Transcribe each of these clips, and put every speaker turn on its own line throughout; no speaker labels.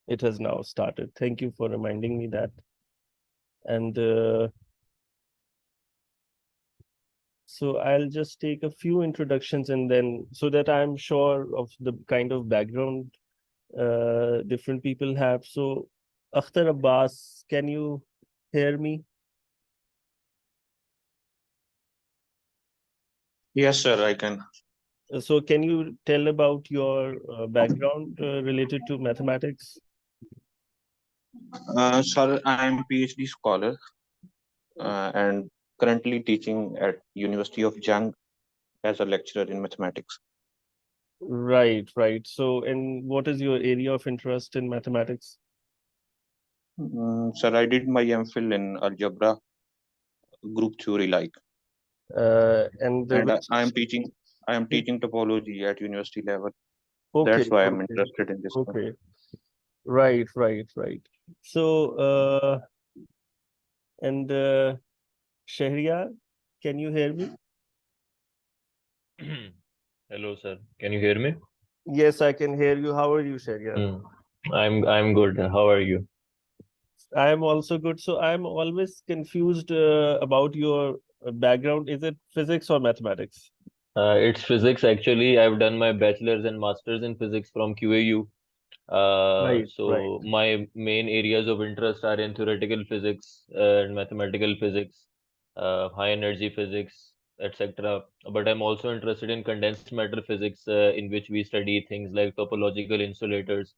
It has now started. Thank you for reminding me that. And so I'll just take a few introductions and then so that I'm sure of the kind of background different people have. So, Akhtar Abbas, can you hear me?
Yes, sir, I can.
So, can you tell about your background related to mathematics?
Sir, I am PhD scholar and currently teaching at University of Jang as a lecturer in mathematics.
Right, right. So, and what is your area of interest in mathematics?
Sir, I did my MPhil in algebra group theory like,
And
and
which,
I am teaching topology at university level.
okay,
That's why I'm
okay,
interested in this one.
okay. Right, right, right. So, and Shahriar, can you hear me?
Hello, sir. Can you hear me?
Yes, I can hear you. How are you, Shahriar?
Hmm. I'm good. How are you?
I am also good. So I'm always confused about your background. Is it physics or mathematics?
It's physics actually. I've done my bachelor's and master's in physics from QAU.
Right, right.
So my main areas of interest are in theoretical physics and mathematical physics, high energy physics, etc. But I'm also interested in condensed matter physics, in which we study things like topological insulators.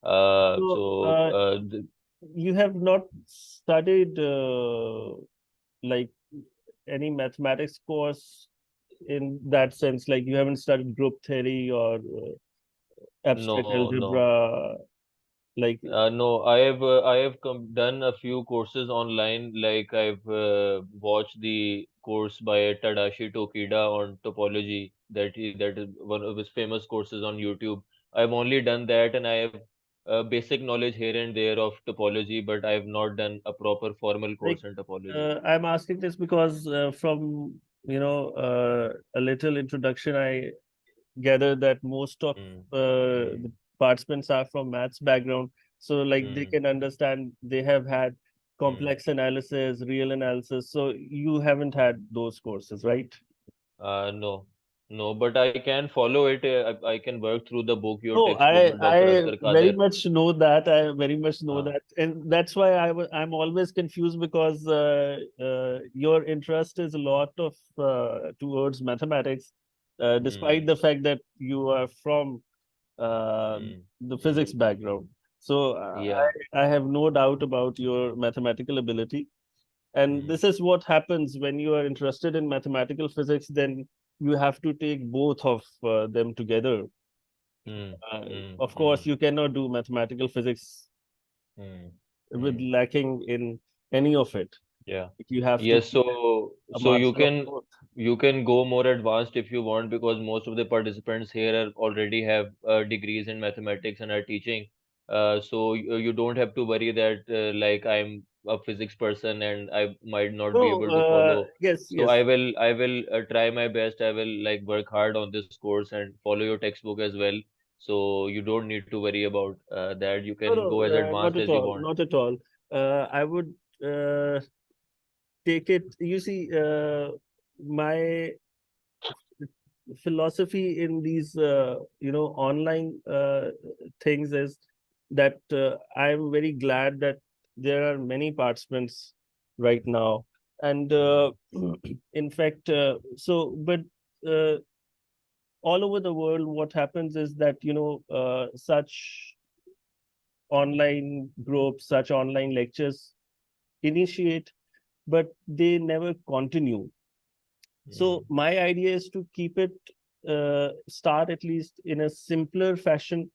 So you have not studied like any mathematics course in that sense, like you haven't studied group theory or abstract
No, no.
algebra, like
No, I have done a few courses online. Like I've watched the course by Tadashi Tokida on topology. That is one of his famous courses on YouTube. I've only done that, and I have basic knowledge here and there of topology, but I have not done a proper formal
like
course in topology.
I'm asking this because from a little introduction, I gather that most of
Mm,
the
mm,
participants are from maths background, so like they
mm,
can understand. They have had
mm.
complex analysis, real analysis. So you haven't had those courses, right?
No, no, but I can follow it. I can work through the book, your
No,
textbook, Dr.
I
Asghar
very
Qadir.
much know that. I very much know
Uh,
that, and that's why I'm always confused because your interest is a lot of towards mathematics, despite
mm,
the fact that you are from uh,
mm,
the
mm.
physics background. So
Yeah.
I have no doubt about your mathematical ability. And
Mm,
this is what happens when you are interested in mathematical physics, then you have to take both of them together.
mm, mm,
Of course,
mm,
you cannot do mathematical physics
mm,
with
mm.
lacking in any of it.
Yeah.
You have to
Yes,
be a
so
master of both.
you can go more advanced if you want, because most of the participants here are already have degrees in mathematics and are teaching. So you don't have to worry that like I'm a physics person and I might not be
No,
able to follow.
yes,
So
yes.
I will try my best. I will like work hard on this course and follow your textbook as well. So you don't need to worry about that. You
No,
can
no,
go as
not
advanced
at
as you
all.
want.
Not at all. I would take it. You see, my philosophy in these online things is that I'm very glad that there are many participants right now, and
Mm,
in fact but uh, all over the world what happens is that such online groups, such online lectures initiate, but they never continue.
mm,
So my idea is to keep it start at least in a simpler fashion.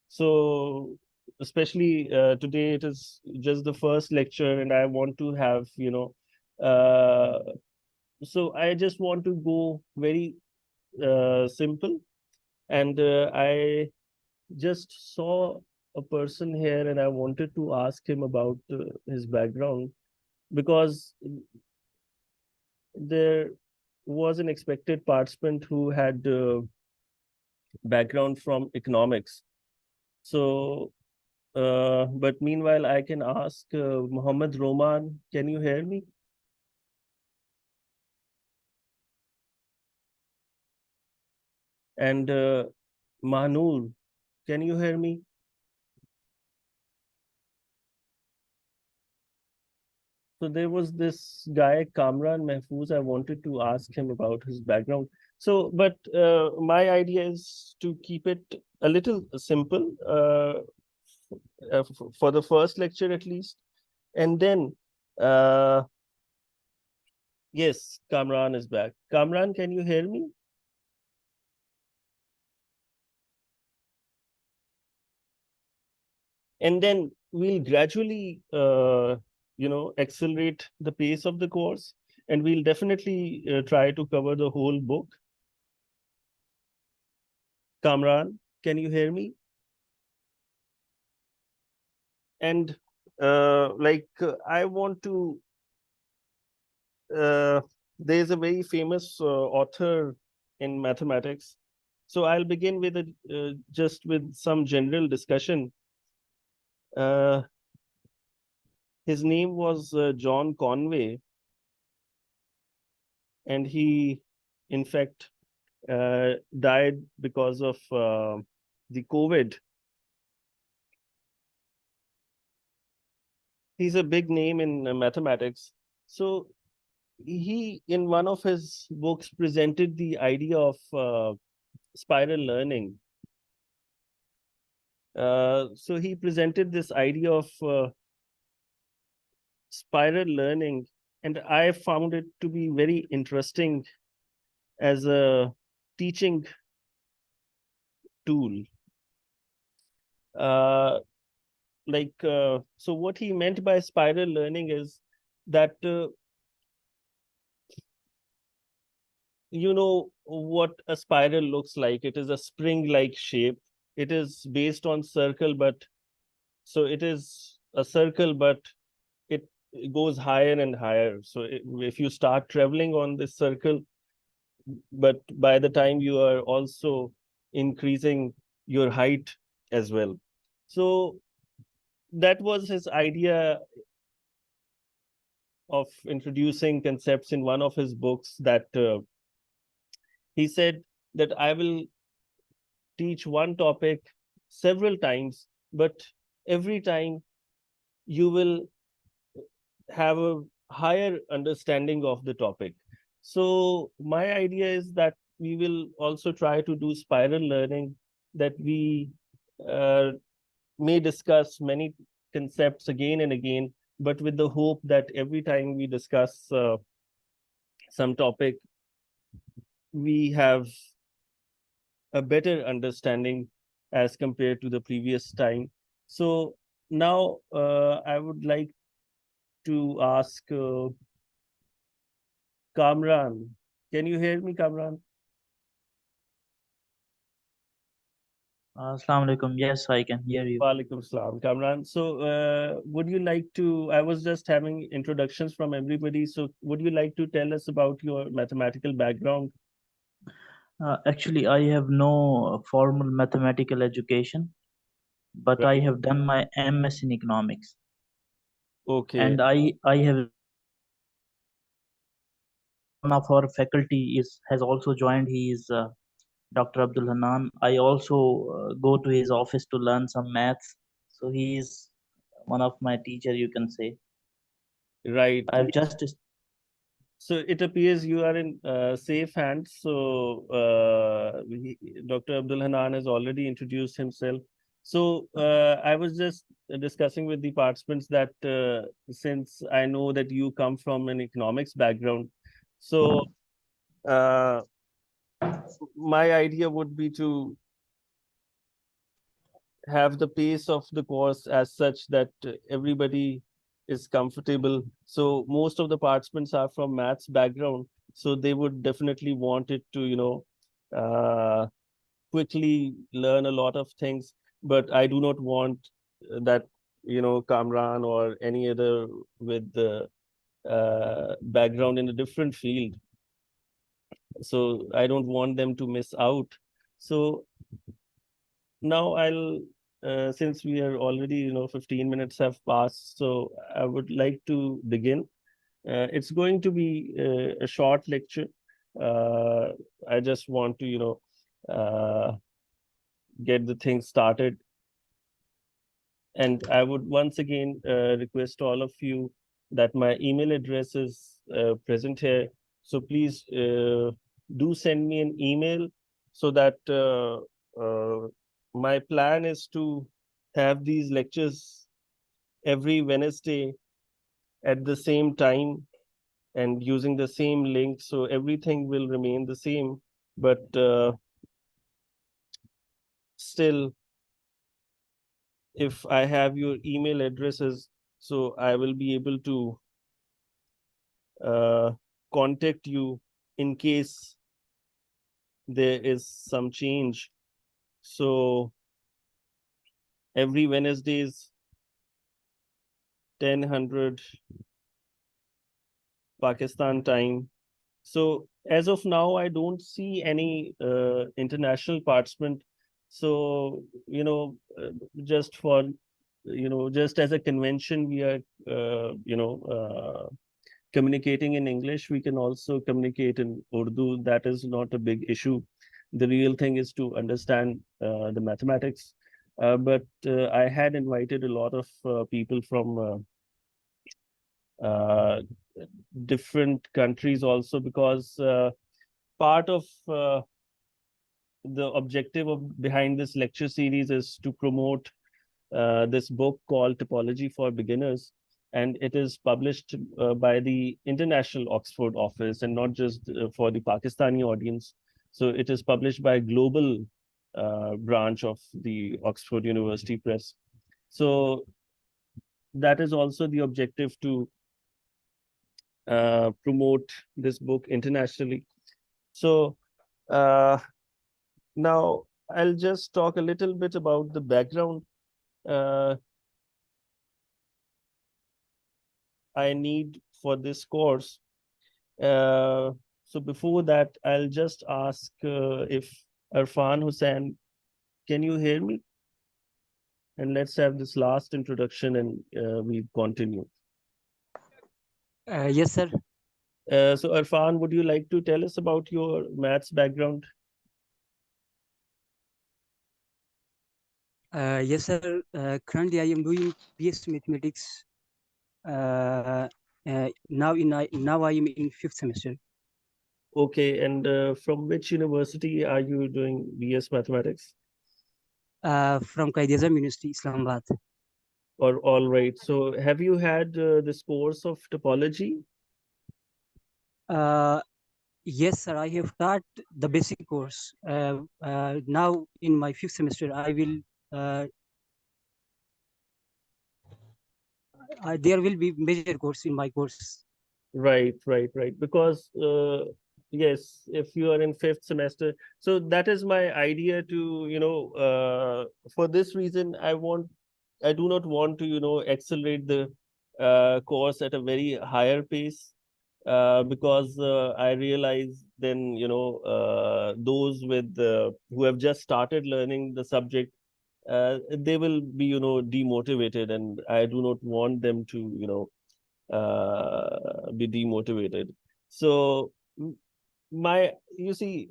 So especially today, it is just the first lecture, and I want to have so I just want to go very simple. And I just saw a person here, and I wanted to ask him about his background because there was an expected participant who had background from economics. So But meanwhile, I can ask Muhammad Roman, can you hear me? And Mahnur, can you hear me? So there was this guy, Kamran Mahfouz. I wanted to ask him about his background. So, but my idea is to keep it a little simple for the first lecture at least. And then, uh, yes, Kamran is back. Kamran, can you hear me? And then we'll gradually, accelerate the pace of the course, and we'll definitely try to cover the whole book. Kamran, can you hear me? And I want to, uh, there's a very famous author in mathematics. So I'll begin with just with some general discussion. Uh, his name was John Conway, and he, in fact, died because of the COVID. He's a big name in mathematics. So he, in one of his books, presented the idea of spiral learning. So he presented this idea of spiral learning, and I found it to be very interesting as a teaching tool. Uh, so what he meant by spiral learning is that you know what a spiral looks like. It is a spring-like shape. It is based on circle, but so it is a circle, but it goes higher and higher. So if you start traveling on this circle, but by the time you are also increasing your height as well. So that was his idea of introducing concepts in one of his books, that he said that I will teach one topic several times, but every time you will have a higher understanding of the topic. So my idea is that we will also try to do spiral learning, that we uh, may discuss many concepts again and again, but with the hope that every time we discuss some topic, we have a better understanding as compared to the previous time. So now I would like to ask Kamran. Can you hear me, Kamran?
Assalamu alaikum. Yes, I can hear you.
Walaikum salam, Kamran. So, would you like to? I was just having introductions from everybody. So, would you like to tell us about your mathematical background?
Actually, I have no formal mathematical education, but I
Right.
have done my MS in economics,
Okay.
and I have one of our faculty is has also joined. He is Dr. Abdul Hanan. I also go to his office to learn some maths. So he is one of my teacher, you can say.
Right.
I've just
So it appears you are in safe hands. So Dr. Abdul Hanan has already introduced himself. So I was just discussing with the participants that since I know that you come from an economics background, so uh, my idea would be to have the pace of the course as such that everybody is comfortable. So most of the participants are from maths background, so they would definitely want it to, uh, quickly learn a lot of things. But I do not want that, Kamran or any other with the background in a different field. So I don't want them to miss out. So now I'll since we are already, 15 minutes have passed, so I would like to begin. It's going to be a short lecture. Uh, I just want to, get the thing started. And I would once again request all of you that my email address is present here. So please do send me an email so that my plan is to have these lectures every Wednesday at the same time and using the same link. So everything will remain the same, but still, if I have your email addresses, so I will be able to uh, contact you in case there is some change. So every Wednesdays, 10:00 Pakistan time. So as of now, I don't see any international participant. So, just for, just as a convention, we are, communicating in English. We can also communicate in Urdu. That is not a big issue. The real thing is to understand the mathematics. But I had invited a lot of people from uh, different countries also, because part of the objective of behind this lecture series is to promote this book called Topology for Beginners, and it is published by the International Oxford Office and not just for the Pakistani audience. So it is published by a global branch of the Oxford University Press. So that is also the objective, to promote this book internationally. So uh, now I'll just talk a little bit about the background uh, I need for this course. So before that, I'll just ask if Irfan Hussain, can you hear me? And let's have this last introduction and we continue.
Yes, sir.
So Irfan, would you like to tell us about your maths background?
Yes, sir. Currently, I am doing BS Mathematics. Now I am in fifth semester.
Okay, and from which university are you doing BS Mathematics?
From Qadir University, Islamabad.
Or all right. So have you had this course of topology?
Yes, sir. I have taught the basic course. Now in my fifth semester, I will. There will be major course in my course.
Right, right, right. Because yes, if you are in fifth semester, so that is my idea to, for this reason, I do not want to, accelerate the course at a very higher pace, because I realize then, those with who have just started learning the subject, they will be, demotivated, and I do not want them to, be demotivated. So my, you see,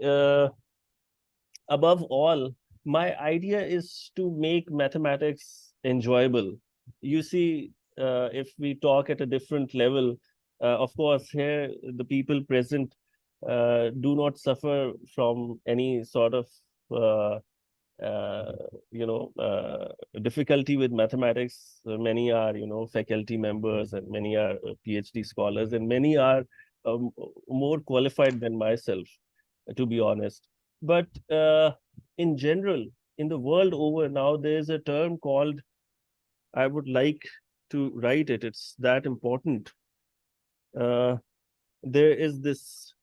above all, my idea is to make mathematics enjoyable. You see, if we talk at a different level, of course, here the people present do not suffer from any sort of uh, uh, difficulty with mathematics. Many are, faculty members, and many are PhD scholars, and many are more qualified than myself, to be honest. But in general, in the world over now, there's a term called, I would like to write it, it's that important. Uh, there is this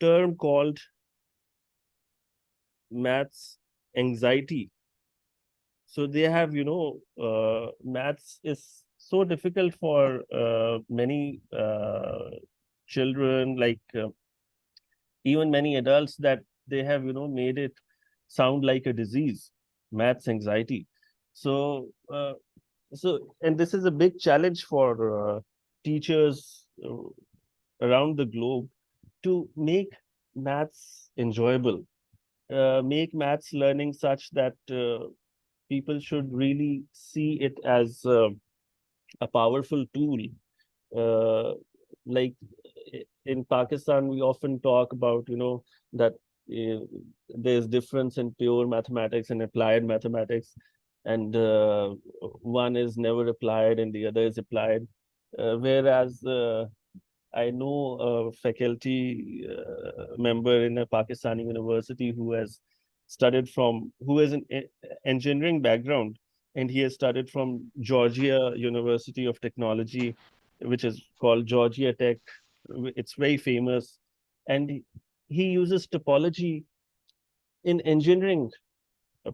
term called maths anxiety. So they have, maths is so difficult for many children, like even many adults, that they have, made it sound like a disease, maths anxiety. So, and this is a big challenge for teachers around the globe to make maths enjoyable, make maths learning such that people should really see it as a powerful tool. Uh, like in Pakistan, we often talk about, that there's difference in pure mathematics and applied mathematics, and one is never applied and the other is applied. Whereas I know a faculty member in a Pakistani university who has an engineering background, and he has studied from Georgia University of Technology, which is called Georgia Tech. It's very famous, and he uses topology in engineering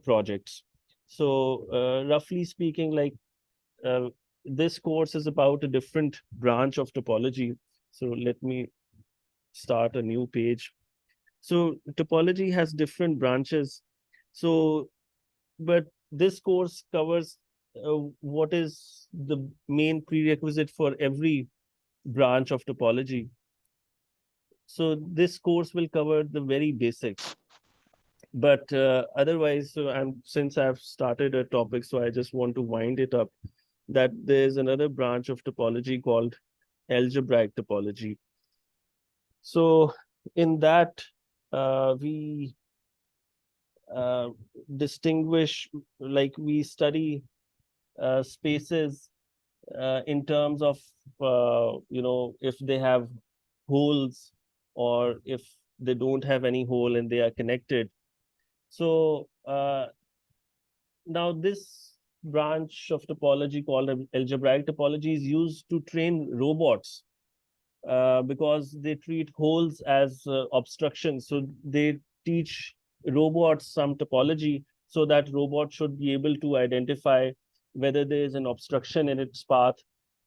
projects. So, roughly speaking, like uh, this course is about a different branch of topology. So let me start a new page. So topology has different branches. So, but this course covers what is the main prerequisite for every branch of topology. So this course will cover the very basics. But otherwise, so since I've started a topic, so I just want to wind it up. That there's another branch of topology called algebraic topology. So in that, we uh, distinguish, like we study spaces in terms of, if they have holes or if they don't have any hole and they are connected. So now this branch of topology called algebraic topology is used to train robots because they treat holes as obstructions. So they teach robots some topology so that robot should be able to identify whether there is an obstruction in its path.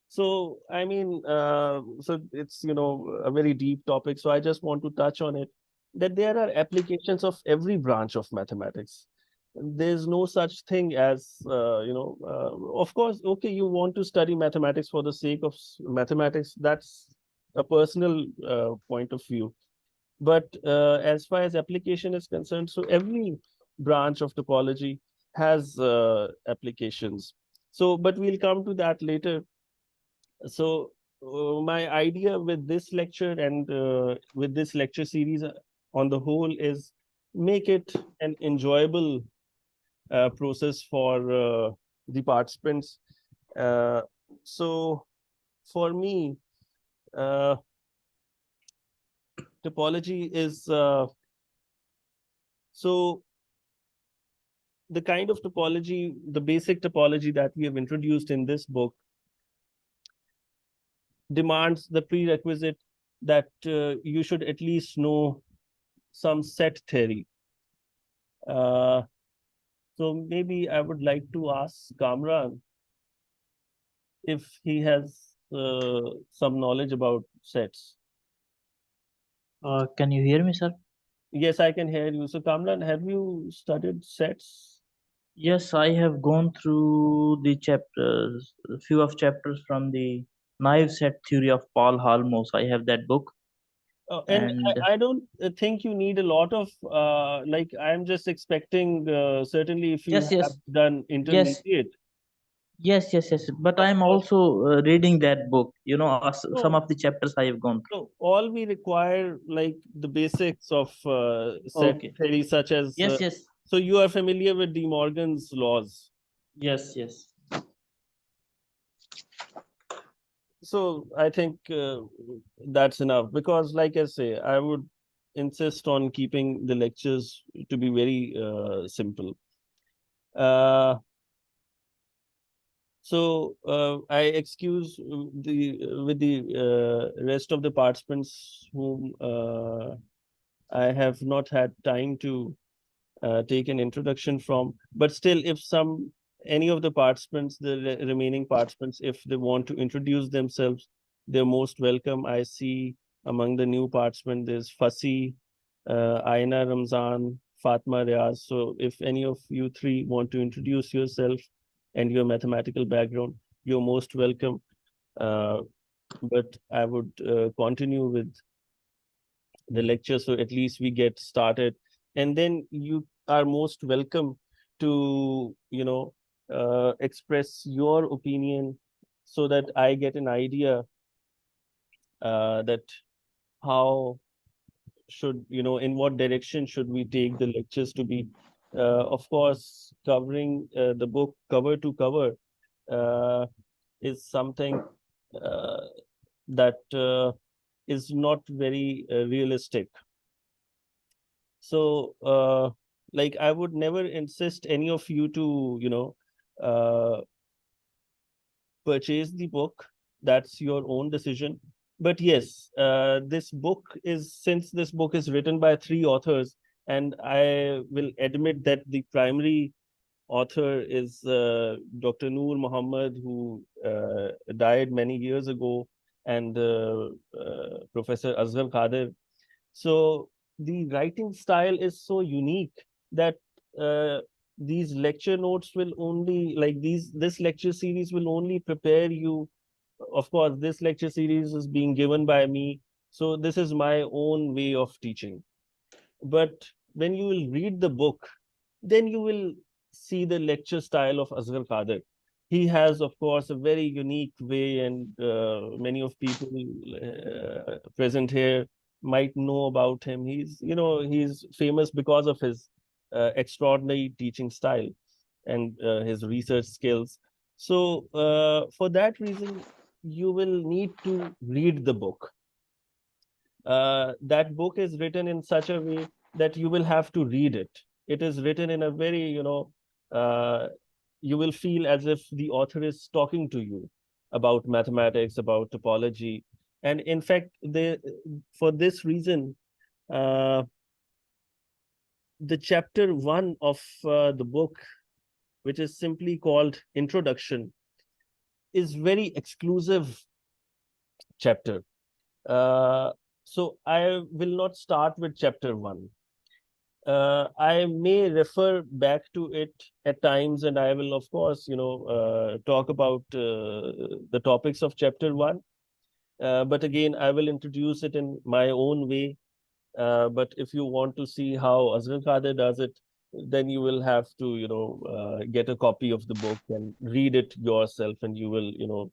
So, I mean, so it's, a very deep topic. So I just want to touch on it, that there are applications of every branch of mathematics. There's no such thing as, of course, okay, you want to study mathematics for the sake of mathematics. That's a personal point of view. But as far as application is concerned, so every branch of topology has applications. So, but we'll come to that later. So, my idea with this lecture and with this lecture series on the whole is make it an enjoyable process for the participants. Uh, so, for me, uh, topology is so the kind of topology, the basic topology that we have introduced in this book demands the prerequisite that you should at least know some set theory. Uh, so maybe I would like to ask Kamran if he has some knowledge about sets.
Can you hear me, sir?
Yes, I can hear you. So Kamran, have you studied sets?
Yes, I have gone through the chapters, a few of chapters from the naive set theory of Paul Halmos. I have that book,
And
and
I don't think you need a lot of like I'm just expecting certainly if you
yes,
have
yes,
done
yes,
intermediate.
yes. But
Of
I'm
course.
also reading that book. Some
So,
of the chapters I have gone through.
so all we require like the basics of set
Okay.
theory, such as
Yes.
so you are familiar with De Morgan's laws.
Yes.
So I think that's enough because, like I say, I would insist on keeping the lectures to be very simple. Uh, So I excuse the with the rest of the participants whom I have not had time to take an introduction from. But still, if any of the participants, the remaining participants, if they want to introduce themselves, they're most welcome. I see among the new participants there's Fasi, Aina Ramzan, Fatma Riaz. So if any of you three want to introduce yourself, and your mathematical background, you're most welcome. But I would continue with the lecture, so at least we get started. And then you are most welcome to, express your opinion so that I get an idea that how should, in what direction should we take the lectures to be. Of course, covering the book cover to cover uh, is something uh, that is not very realistic. So, like, I would never insist any of you to, uh, purchase the book. That's your own decision. But yes, since this book is written by three authors, and I will admit that the primary author is Dr. Noor Muhammad, who died many years ago, and Professor Asghar Qadir. So the writing style is so unique that uh, these lecture notes will only, like, this lecture series will only prepare you. Of course, this lecture series is being given by me, so this is my own way of teaching. But when you will read the book, then you will see the lecture style of Asghar Qadir. He has, of course, a very unique way, and many of people present here might know about him. He's famous because of his extraordinary teaching style and his research skills. So, for that reason, you will need to read the book. That book is written in such a way that you will have to read it. It is written in a very, you will feel as if the author is talking to you about mathematics, about topology. And in fact, for this reason, uh, the chapter one of the book, which is simply called Introduction, is very exclusive chapter. Uh, so I will not start with chapter one. I may refer back to it at times, and I will, of course, talk about the topics of chapter one. But again, I will introduce it in my own way. But if you want to see how Asghar Qadir does it, then you will have to, get a copy of the book and read it yourself, and you will,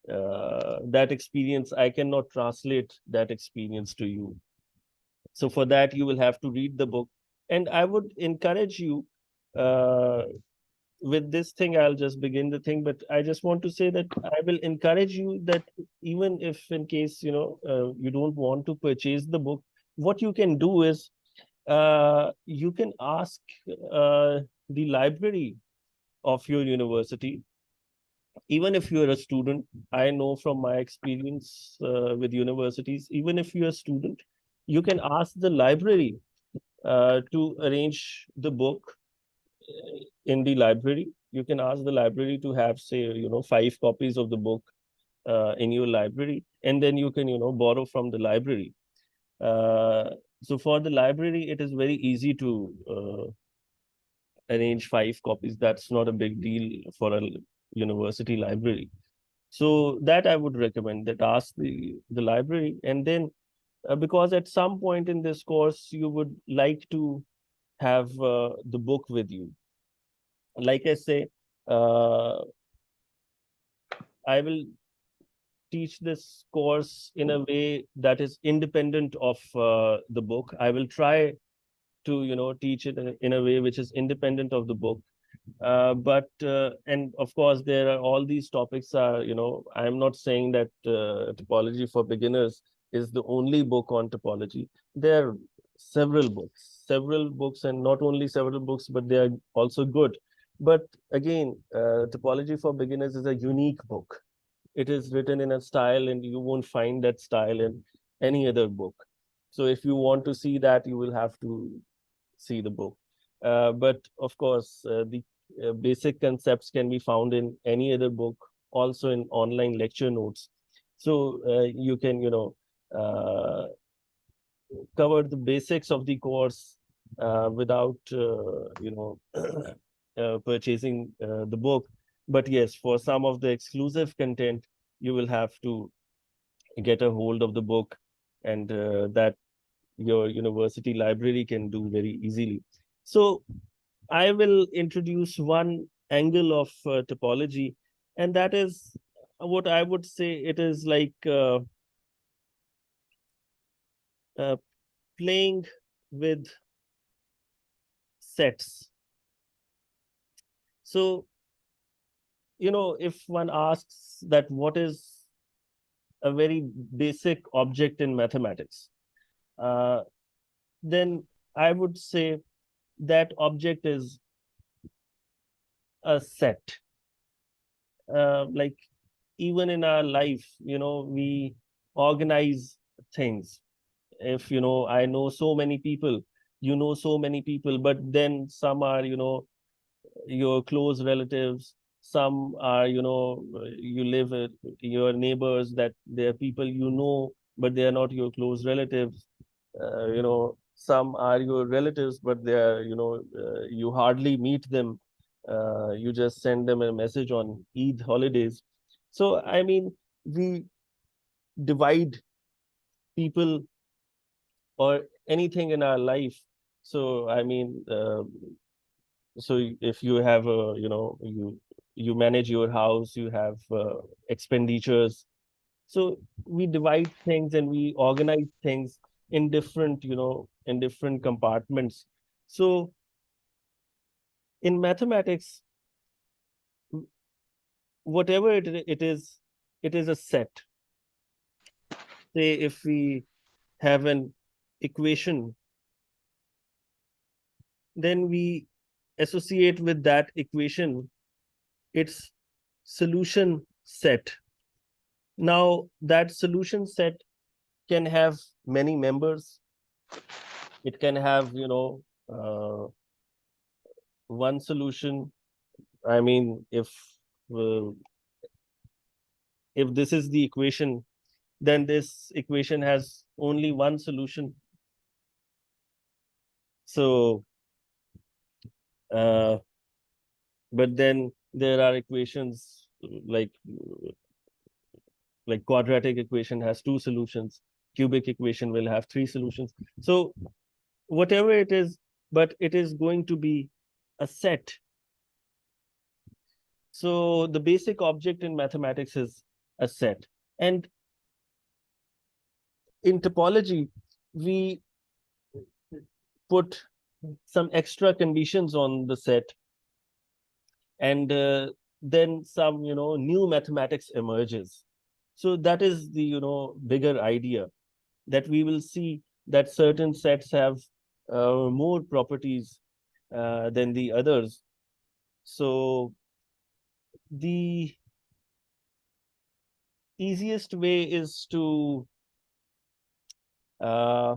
that experience, I cannot translate that experience to you. So for that, you will have to read the book. And I would encourage you, uh, with this thing, I'll just begin the thing, but I just want to say that I will encourage you that even if in case, you don't want to purchase the book, what you can do is you can ask the library of your university. Even if you're a student, I know from my experience with universities, even if you're a student, you can ask the library to arrange the book in the library. You can ask the library to have, say, 5 copies of the book in your library, and then you can, borrow from the library. So for the library, it is very easy to arrange 5 copies. That's not a big deal for a university library. So that I would recommend, that ask the library. And then because at some point in this course, you would like to have the book with you. Like I say, uh, I will teach this course in a way that is independent of the book. I will try to, teach it in a way which is independent of the book. But and of course, there are all these topics are, I'm not saying that Topology for Beginners is the only book on topology. There are several books, and not only several books, but they are also good. But again, Topology for Beginners is a unique book. It is written in a style, and you won't find that style in any other book. So if you want to see that, you will have to see the book. But of course, the basic concepts can be found in any other book, also in online lecture notes. So you can, cover the basics of the course without, purchasing the book. But yes, for some of the exclusive content, you will have to get a hold of the book, and that your university library can do very easily. So I will introduce one angle of topology, and that is what I would say it is like uh, playing with sets. So, if one asks that what is a very basic object in mathematics, uh, then I would say that object is a set. Like even in our life, we organize things. If I know so many people, so many people, but then some are your close relatives, some are you live with your neighbors, that they are people but they are not your close relatives. Some are your relatives, but they are you hardly meet them. You just send them a message on Eid holidays. So I mean, we divide people or anything in our life. So I mean, so if you have a you manage your house, you have expenditures. So we divide things and we organize things in different in different compartments. So in mathematics, whatever it is a set. Say if we have an equation, then we associate with that equation its solution set. Now, that solution set can have many members. It can have, one solution. I mean, uh, if this is the equation, then this equation has only one solution. So, uh, but then there are equations like quadratic equation has two solutions, cubic equation will have three solutions. So whatever it is, but it is going to be a set. So the basic object in mathematics is a set. And in topology, we put some extra conditions on the set, and then some new mathematics emerges. So that is the bigger idea, that we will see that certain sets have more properties than the others. So the easiest way is to uh,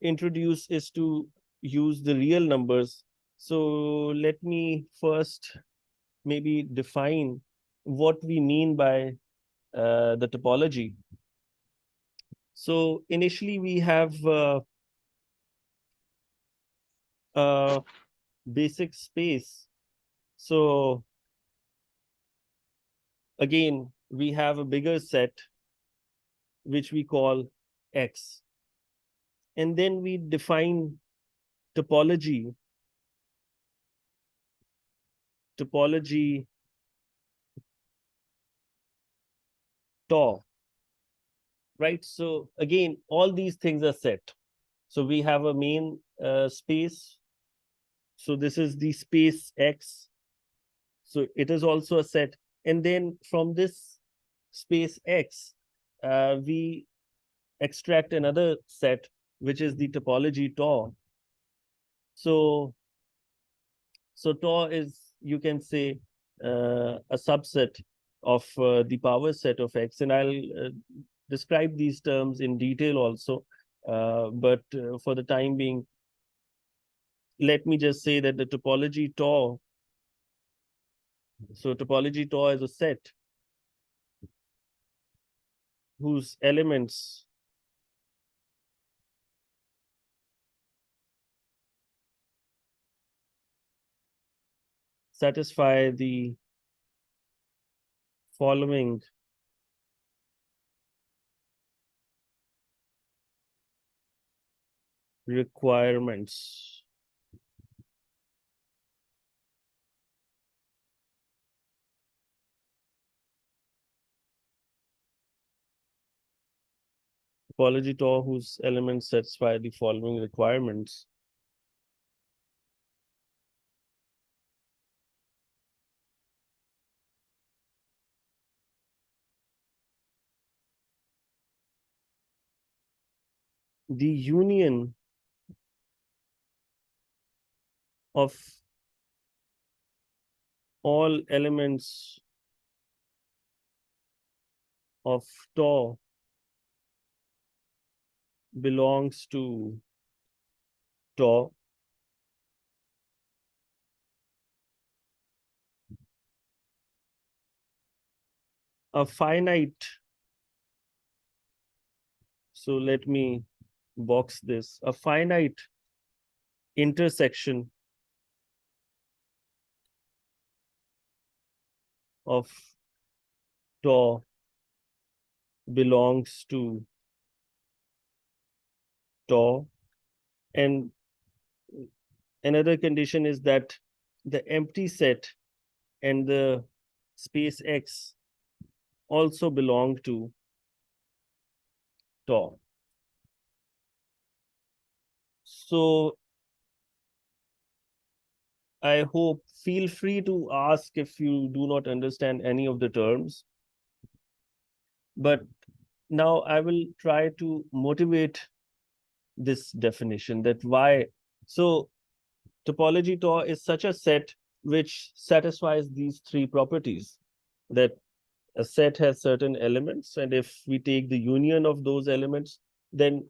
introduce is to use the real numbers. So let me first maybe define what we mean by the topology. So initially we have a basic space. So again, we have a bigger set, which we call X. And then we define topology, topology tau, right? So again, all these things are set. So we have a main space. So this is the space X. So it is also a set. And then from this space X, we extract another set, which is the topology tau. So, so tau is, you can say, a subset of the power set of X. And I'll describe these terms in detail also. But for the time being, let me just say that the topology tau, so topology tau is a set whose elements satisfy the following requirements. Topology Tor whose elements satisfy the following requirements. The union of all elements of Tor belongs to Tor. A finite, so let me box this, a finite intersection of Tor belongs to Tor. And another condition is that the empty set and the space X also belong to Tor. So I hope, feel free to ask if you do not understand any of the terms. But now I will try to motivate this definition, that why. So topology Tor is such a set which satisfies these three properties, that a set has certain elements, and if we take the union of those elements, then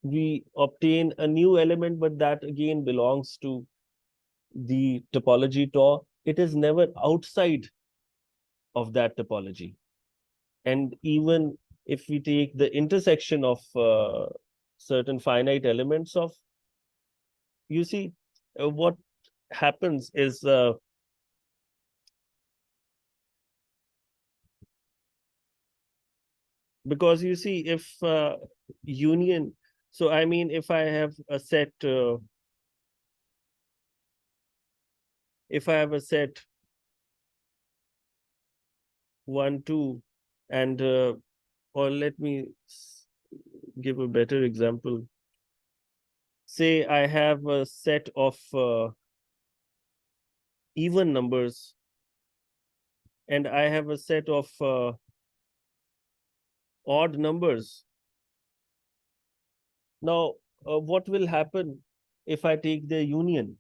we obtain a new element, but that again belongs to the topology Tor. It is never outside of that topology. And even if we take the intersection of certain finite elements of, you see, what happens is because you see, if union, so I mean, if I have a set, if I have a set 1, 2, and or let me give a better example. Say I have a set of even numbers, and I have a set of odd numbers. Now, what will happen if I take their union?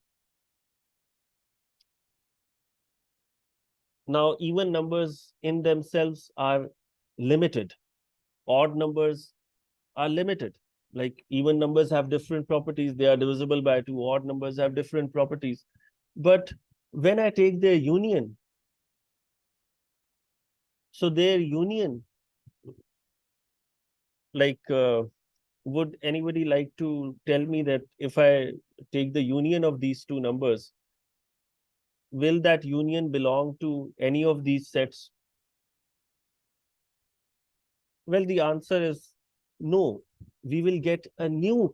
Now, even numbers in themselves are limited. Odd numbers are limited. Like even numbers have different properties. They are divisible by 2. Odd numbers have different properties. But when I take their union, so their union, like, would anybody like to tell me that if I take the union of these two numbers, will that union belong to any of these sets? Well, the answer is no. We will get a new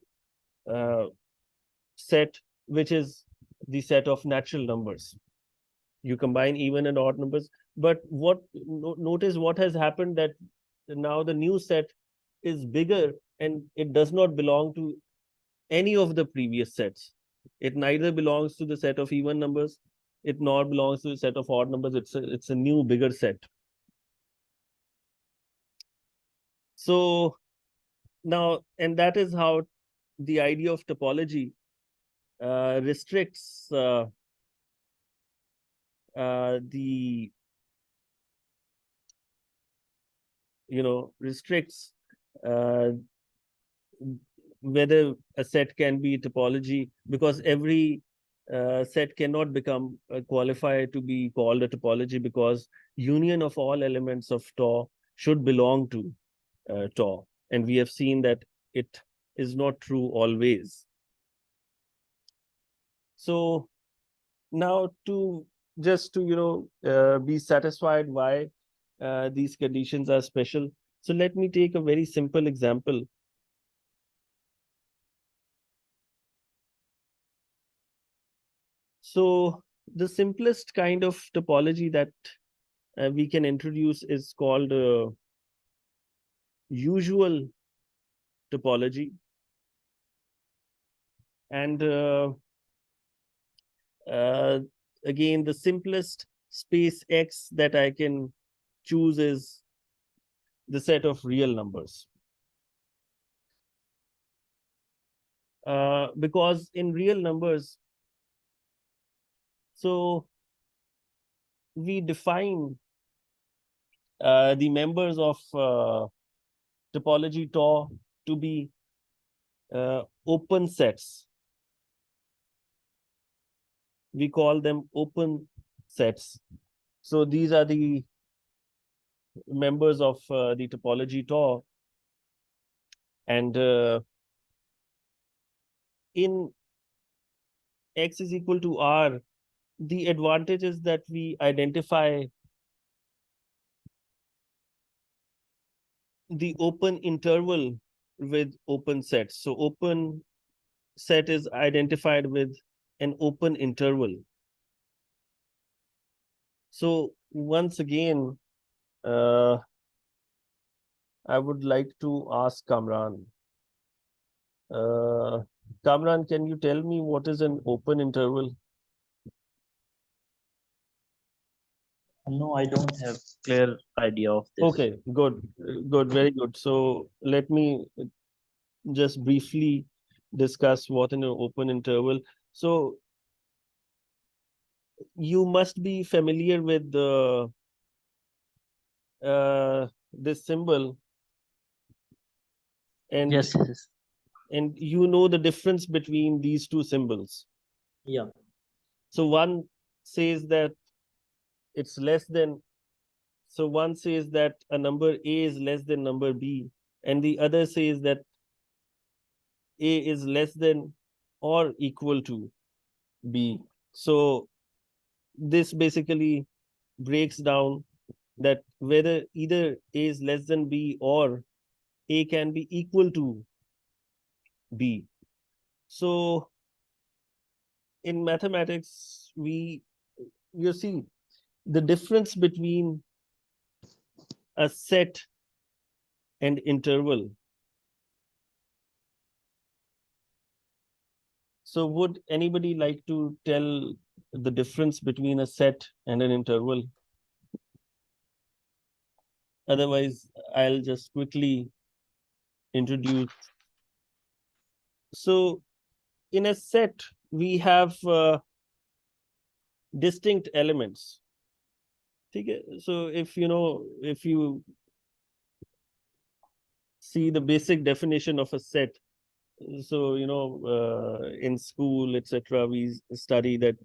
set, which is the set of natural numbers. You combine even and odd numbers. But what notice what has happened, that now the new set is bigger and it does not belong to any of the previous sets. It neither belongs to the set of even numbers, it nor belongs to the set of odd numbers. It's a new bigger set. So now, and that is how the idea of topology restricts the, restricts uh, whether a set can be topology, because every set cannot become qualified to be called a topology, because union of all elements of Tor should belong to Tor. And we have seen that it is not true always. So Now, to just to be satisfied why these conditions are special, so let me take a very simple example. So the simplest kind of topology that we can introduce is called usual topology. And uh, again, the simplest space X that I can choose is the set of real numbers. Because in real numbers, so we define the members of topology tau to be open sets. We call them open sets. So these are the members of the topology tau. And in X is equal to R, the advantage is that we identify the open interval with open sets. So open set is identified with an open interval. So once again, I would like to ask Kamran. Kamran, can you tell me what is an open interval?
No, I don't have clear idea of this.
Okay, good, good, very good. So let me just briefly discuss what an open interval. So you must be familiar with this symbol, and
Yes, yes.
and you know the difference between these two symbols.
Yeah.
So one says that it's less than, so one says that a number A is less than number B, and the other says that A is less than or equal to B. So this basically breaks down that whether either A is less than B or A can be equal to B. So in mathematics, you see the difference between a set and interval. So would anybody like to tell the difference between a set and an interval? Otherwise, I'll just quickly introduce. So in a set, we have distinct elements. Okay? So if you see the basic definition of a set, so in school, etc., we study that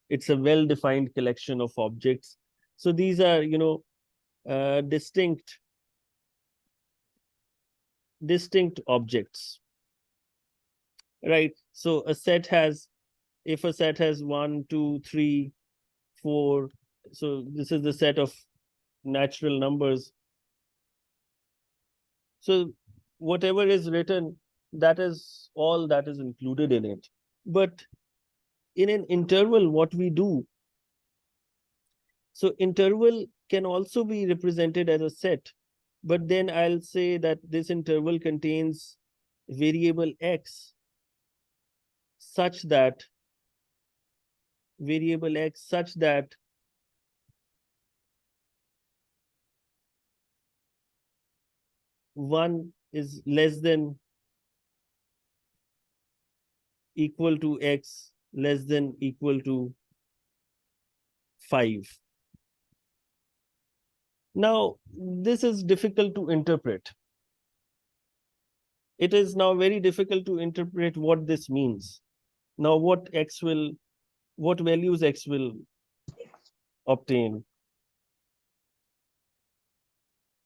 it's a well-defined collection of objects. So these are distinct objects, right? So a set has, if a set has 1, 2, 3, 4, so this is the set of natural numbers. So whatever is written, that is all that is included in it. But in an interval, what we do, so interval can also be represented as a set, but then I'll say that this interval contains variable x such that one is less than equal to x less than equal to 5. Now, this is difficult to interpret. It is now very difficult to interpret what this means. Now, what values x will obtain?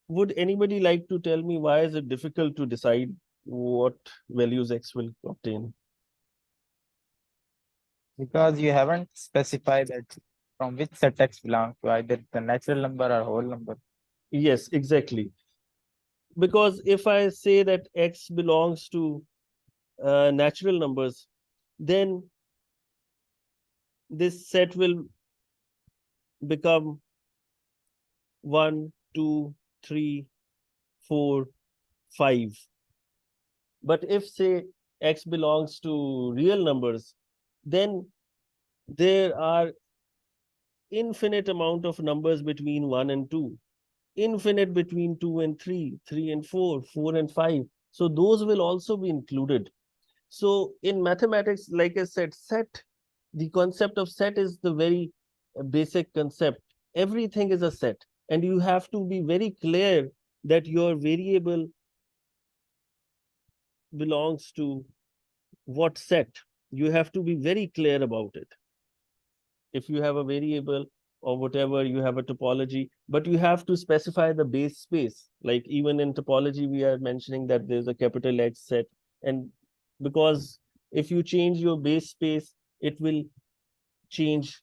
Would anybody like to tell me why is it difficult to decide what values x will obtain?
Because you haven't specified that from which set X belongs to, either the natural number or whole number.
Yes, exactly. Because if I say that X belongs to natural numbers, then this set will become 1, 2, 3, 4, 5. But if say X belongs to real numbers, then there are infinite amount of numbers between 1 and 2, infinite between 2 and 3, 3 and 4, 4 and 5. So those will also be included. So in mathematics, like I said, set, the concept of set is the very basic concept. Everything is a set, and you have to be very clear that your variable belongs to what set. You have to be very clear about it. If you have a variable or whatever, you have a topology, but you have to specify the base space. Like even in topology, we are mentioning that there's a capital X set. And because if you change your base space, it will change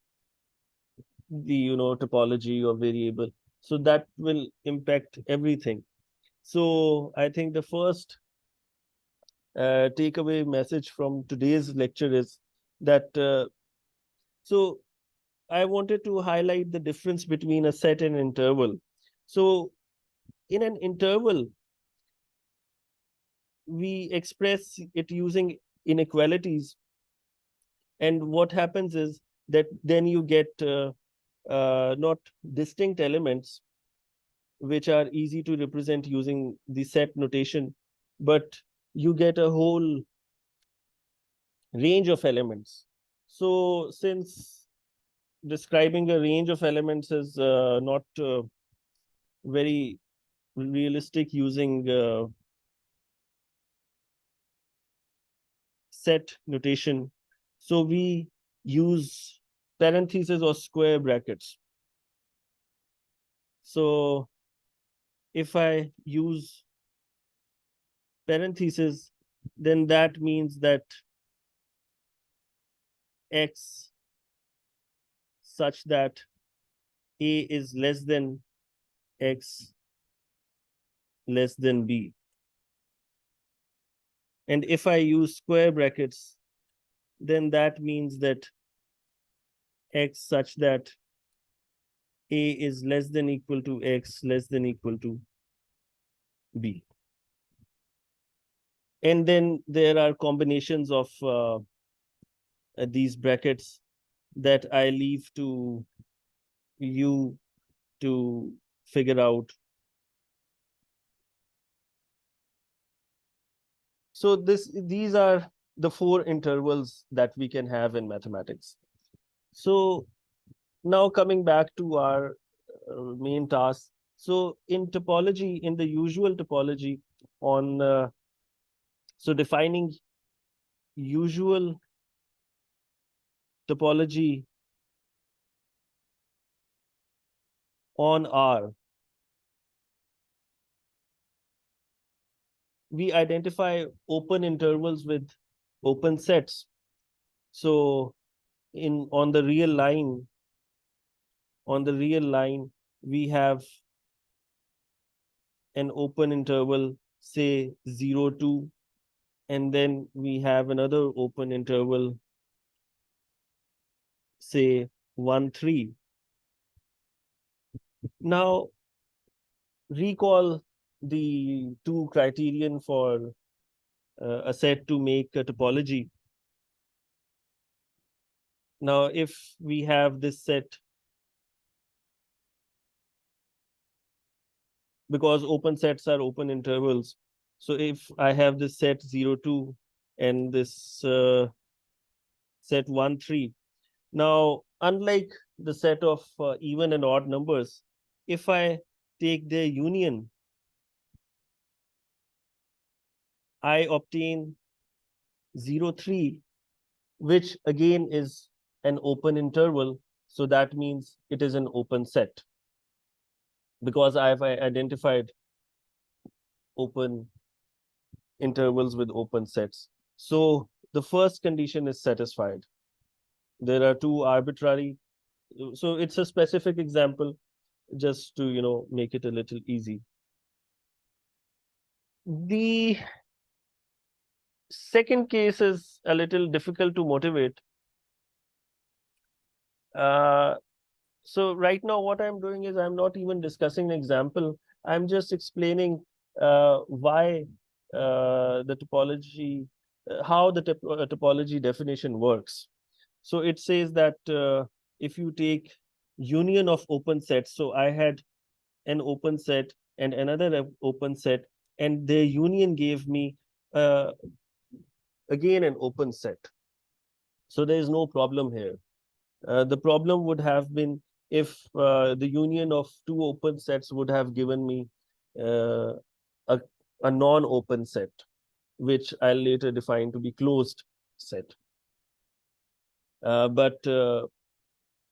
the, topology or variable. So that will impact everything. So I think the first takeaway message from today's lecture is that so I wanted to highlight the difference between a set and interval. So in an interval, we express it using inequalities. And what happens is that then you get not distinct elements, which are easy to represent using the set notation, but you get a whole range of elements. So since describing a range of elements is not very realistic using set notation, so we use parentheses or square brackets. So if I use parentheses, then that means that X such that A is less than X less than B. And if I use square brackets, then that means that X such that A is less than equal to X less than equal to B. And then there are combinations of these brackets that I leave to you to figure out. So these are the 4 intervals that we can have in mathematics. So now coming back to our main task. So in topology, in the usual topology on, so defining usual topology on R, we identify open intervals with open sets. So on the real line, we have an open interval, say 0, 2, and then we have another open interval, say 1, 3. Now recall the 2 criterion for a set to make a topology. Now if we have this set, because open sets are open intervals, so if I have this set 0, 2 and this set 1, 3, now unlike the set of even and odd numbers, if I take their union, I obtain 0, 3, which again is an open interval. So that means it is an open set because I've identified open intervals with open sets. So the first condition is satisfied. There are two arbitrary. So it's a specific example just to, make it a little easy. The second case is a little difficult to motivate. So right now, what I'm doing is I'm not even discussing an example. I'm just explaining why the topology, how the topology definition works. So it says that if you take union of open sets, so I had an open set and another open set, and their union gave me uh, again an open set. So there is no problem here. The problem would have been if the union of two open sets would have given me uh, a, a non-open set, which I'll later define to be closed set. But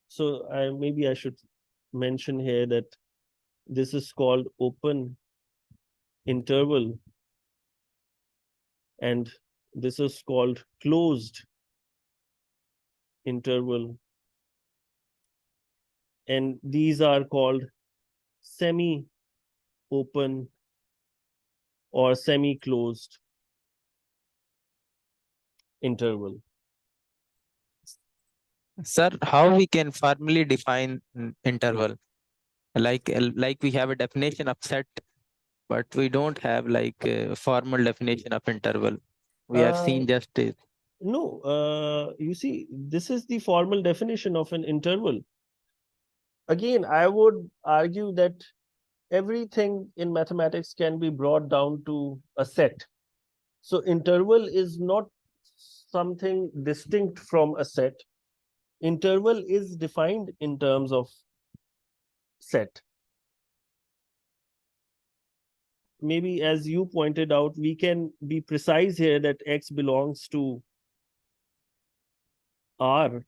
so maybe I should mention here that this is called open interval, and this is called closed interval, and these are called semi-open or semi-closed interval.
Sir, how we can formally define interval? Like we have a definition of set, but we don't have like a formal definition of interval. We have
Uh,
seen just it.
no, you see, this is the formal definition of an interval. Again, I would argue that everything in mathematics can be brought down to a set. So interval is not something distinct from a set. Interval is defined in terms of set. Maybe as you pointed out, we can be precise here that X belongs to R.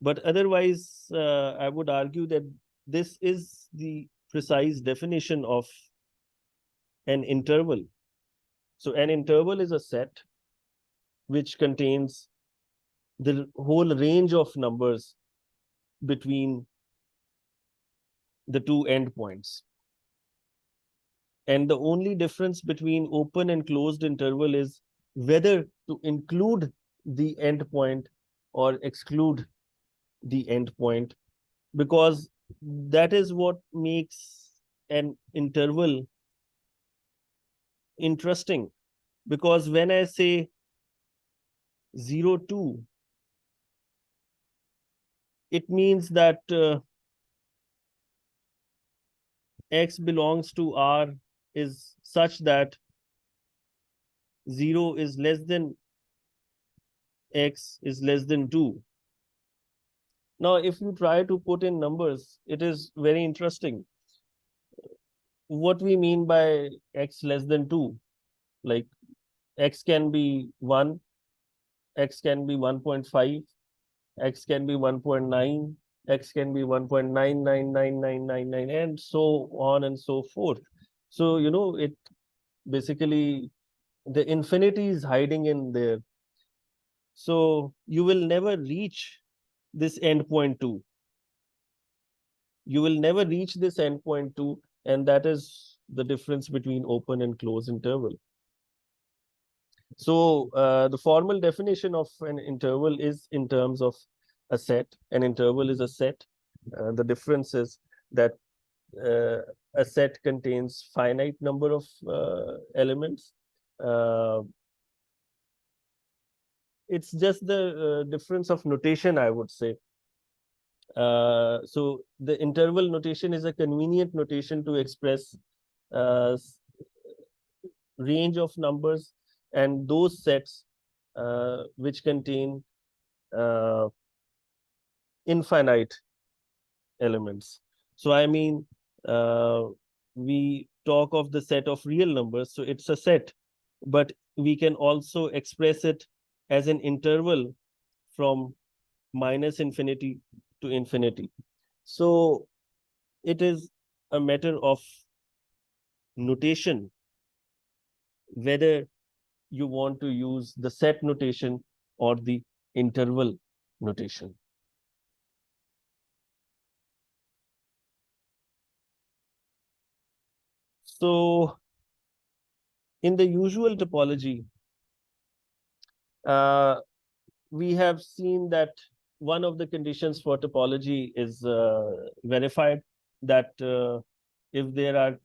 But otherwise, I would argue that this is the precise definition of an interval. So an interval is a set which contains the whole range of numbers between the two endpoints. And the only difference between open and closed interval is whether to include the endpoint or exclude the endpoint, because that is what makes an interval interesting. Because when I say 0, 2, it means that X belongs to R is such that 0 is less than X is less than 2. Now, if you try to put in numbers, it is very interesting. What we mean by X less than 2, like X can be 1, X can be 1.5, X can be 1.9, X can be 1.999999, and so on and so forth. So, it basically, the infinity is hiding in there. So you will never reach this endpoint 2. You will never reach this endpoint 2, and that is the difference between open and closed interval. So the formal definition of an interval is in terms of a set. An interval is a set. The difference is that uh, a set contains finite number of elements. Uh, it's just the difference of notation, I would say. So the interval notation is a convenient notation to express uh, range of numbers and those sets which contain uh, infinite elements. So I mean, we talk of the set of real numbers, so it's a set, but we can also express it as an interval from minus infinity to infinity. So it is a matter of notation, whether you want to use the set notation or the interval notation. So in the usual topology, we have seen that one of the conditions for topology is verified, that if there are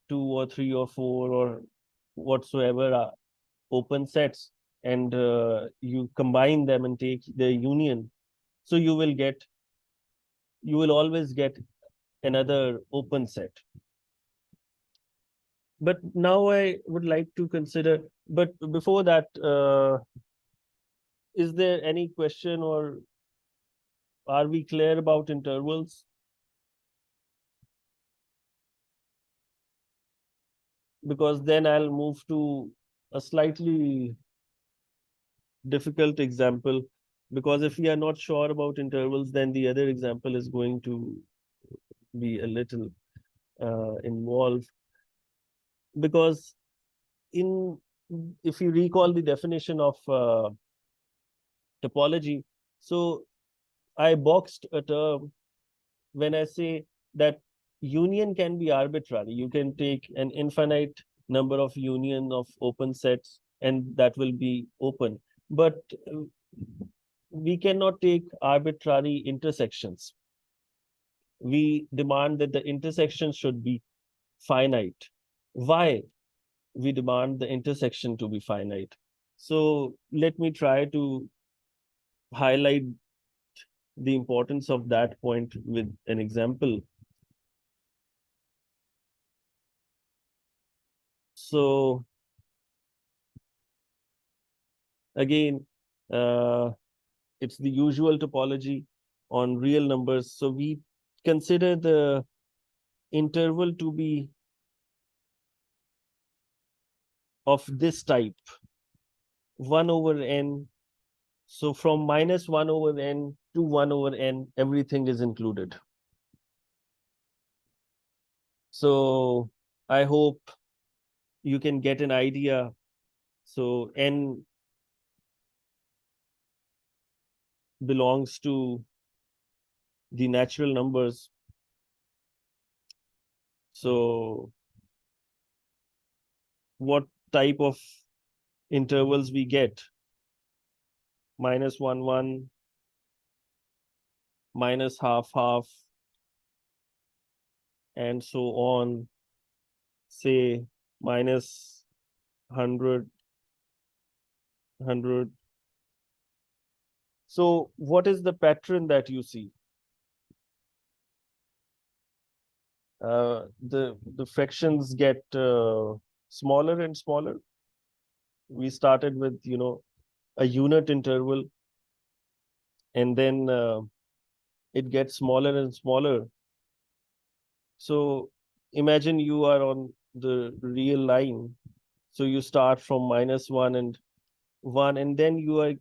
2 or 3 or 4 or whatsoever open sets, and you combine them and take the union, so you will always get another open set. But now I would like to consider, but before that, is there any question, or are we clear about intervals? Because then I'll move to a slightly difficult example, because if we are not sure about intervals, then the other example is going to be a little involved. Because in if you recall the definition of topology, so I boxed a term when I say that union can be arbitrary. You can take an infinite number of union of open sets, and that will be open. But we cannot take arbitrary intersections. We demand that the intersections should be finite. Why we demand the intersection to be finite? So let me try to highlight the importance of that point with an example. So again, it's the usual topology on real numbers. So we consider the interval to be of this type, 1 over n. So from minus 1 over n to 1 over n, everything is included. So I hope you can get an idea. So n belongs to the natural numbers. So what type of intervals we get? Minus 1, 1, minus half, half, and so on. Say minus 100, 100. So what is the pattern that you see? The fractions get smaller and smaller. We started with, a unit interval, and then it gets smaller and smaller. So imagine you are on the real line. So you start from minus 1 and 1, and then you are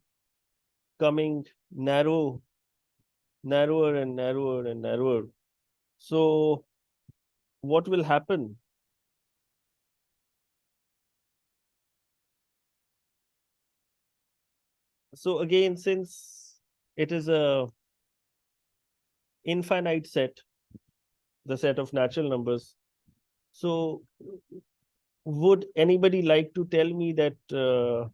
coming narrower and narrower and narrower. So what will happen? So again, since it is a infinite set, the set of natural numbers, so would anybody like to tell me that the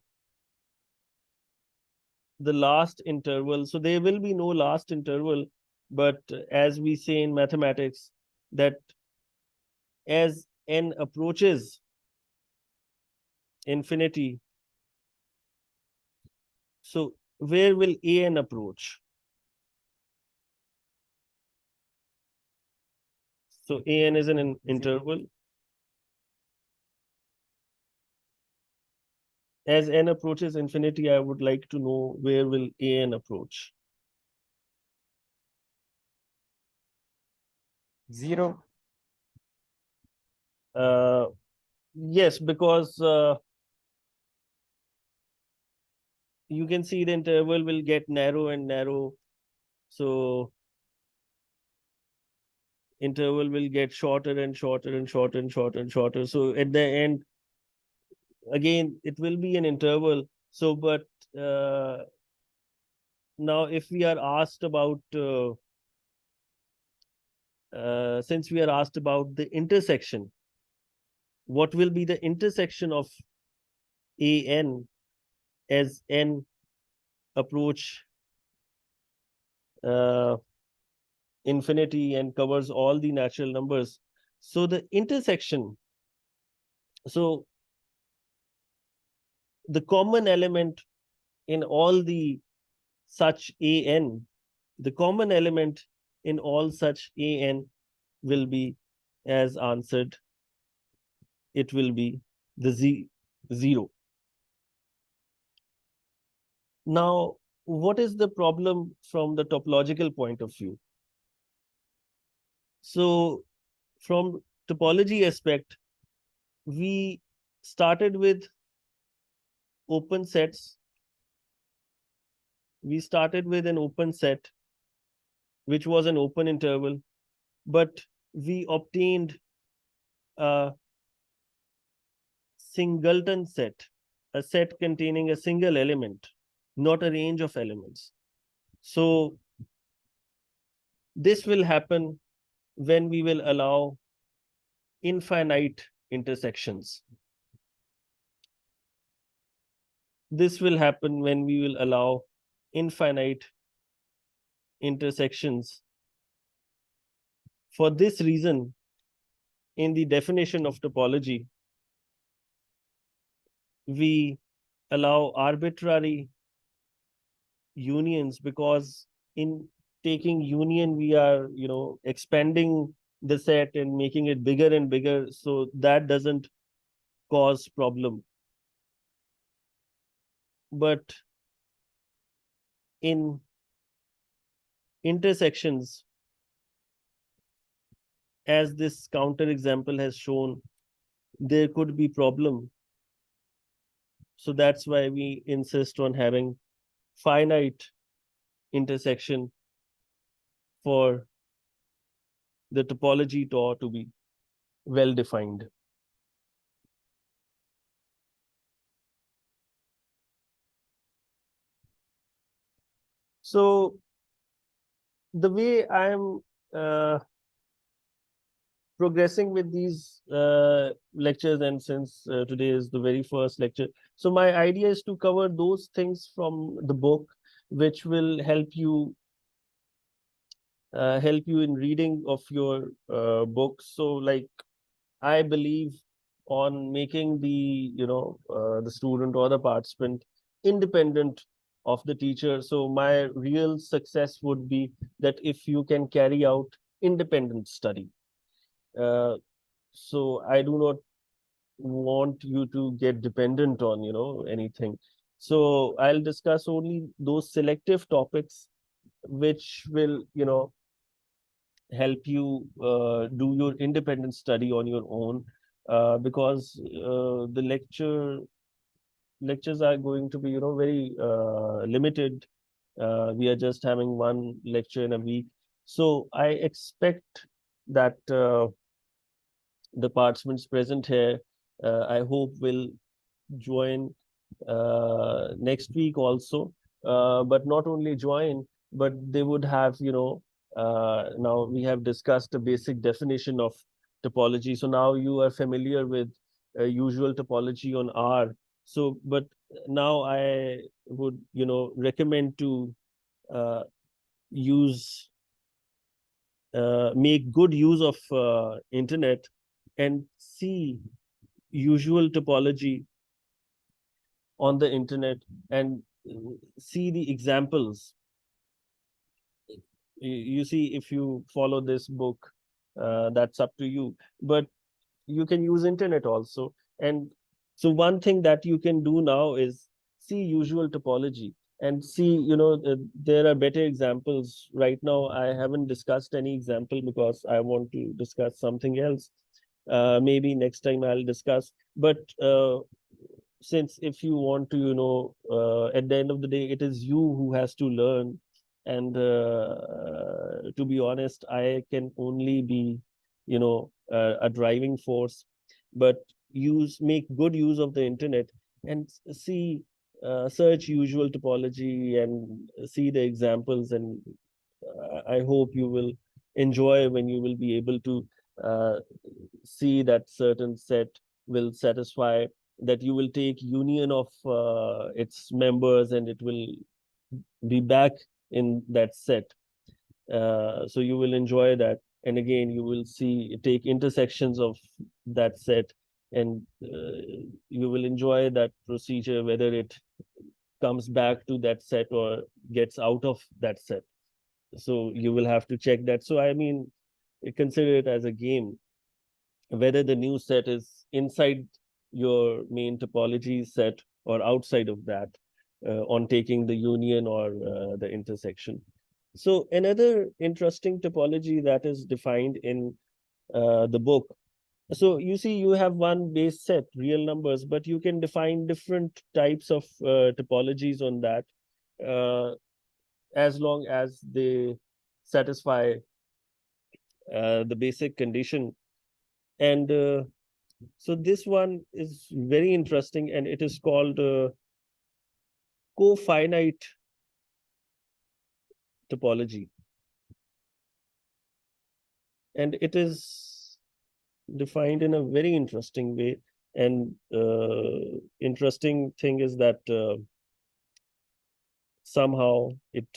last interval, so there will be no last interval, but as we say in mathematics, that as n approaches infinity, so where will an approach? So an is an interval. As n approaches infinity, I would like to know where will an approach?
0.
Yes, because you can see the interval will get narrow and narrow. So interval will get shorter and shorter and shorter and shorter and shorter. So at the end, again, it will be an interval. So, but Now, if we are asked about, since we are asked about the intersection, what will be the intersection of an as n approach uh, infinity and covers all the natural numbers? So the intersection, so the common element in all the such an, the common element in all such an will be, as answered, it will be the zero. Now, what is the problem from the topological point of view? So, from topology aspect, we started with open sets. We started with an open set, which was an open interval, but we obtained a singleton set, a set containing a single element, not a range of elements. So this will happen when we will allow infinite intersections. This will happen when we will allow infinite intersections. For this reason, in the definition of topology, we allow arbitrary unions, because in taking union, we are, expanding the set and making it bigger and bigger. So that doesn't cause problem. But in intersections, as this counter example has shown, there could be problem. So that's why we insist on having finite intersection for the topology to be well defined. So the way I'm progressing with these lectures, and since today is the very first lecture, so my idea is to cover those things from the book which will help you in reading of your books. So like, I believe on making the student or the participant independent of the teacher. So my real success would be that if you can carry out independent study. So I do not want you to get dependent on anything. So I'll discuss only those selective topics which will help you do your independent study on your own, because the lectures are going to be very limited. We are just having one lecture in a week, so I expect that the participants present here, I hope, will join next week also. But not only join, but they would have, now we have discussed a basic definition of topology. So now you are familiar with usual topology on R. So, but now I would, recommend to uh, use, make good use of internet and see usual topology on the internet and see the examples. You see, if you follow this book, that's up to you, but you can use internet also. And so one thing that you can do now is see usual topology and see, there are better examples. Right now I haven't discussed any example because I want to discuss something else. Maybe next time I'll discuss. But since if you want to, at the end of the day, it is you who has to learn. And to be honest, I can only be, a driving force. But make good use of the internet and see search usual topology and see the examples, and I hope you will enjoy when you will be able to uh, see that certain set will satisfy, that you will take union of its members and it will be back in that set. So you will enjoy that. And again, you will see, take intersections of that set, and you will enjoy that procedure, whether it comes back to that set or gets out of that set. So you will have to check that. So I mean, consider it as a game, whether the new set is inside your main topology set or outside of that, on taking the union or the intersection. So another interesting topology that is defined in the book. So you see, you have one base set, real numbers, but you can define different types of topologies on that, uh, as long as they satisfy the basic condition. And so this one is very interesting, and it is called co-finite topology. And it is defined in a very interesting way. And interesting thing is that somehow it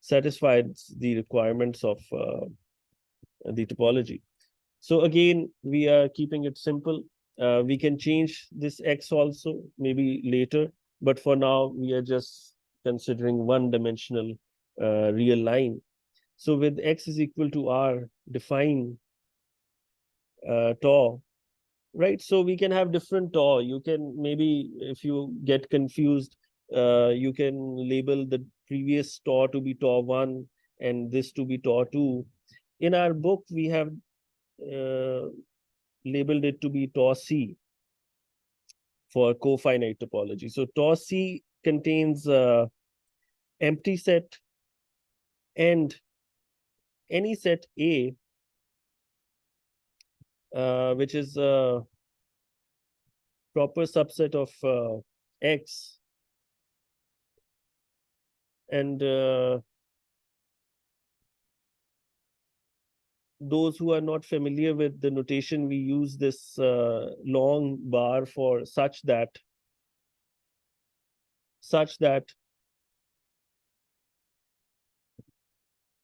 satisfies the requirements of the topology. So again, we are keeping it simple. We can change this x also maybe later, but for now we are just considering one-dimensional real line. So with x is equal to r, define tau, right? So we can have different tau. You can maybe, if you get confused, you can label the previous tau to be tau 1 and this to be tau 2. In our book, we have labeled it to be tau c for cofinite topology. So tau c contains empty set and any set A, which is a proper subset of X, and those who are not familiar with the notation, we use this long bar for such that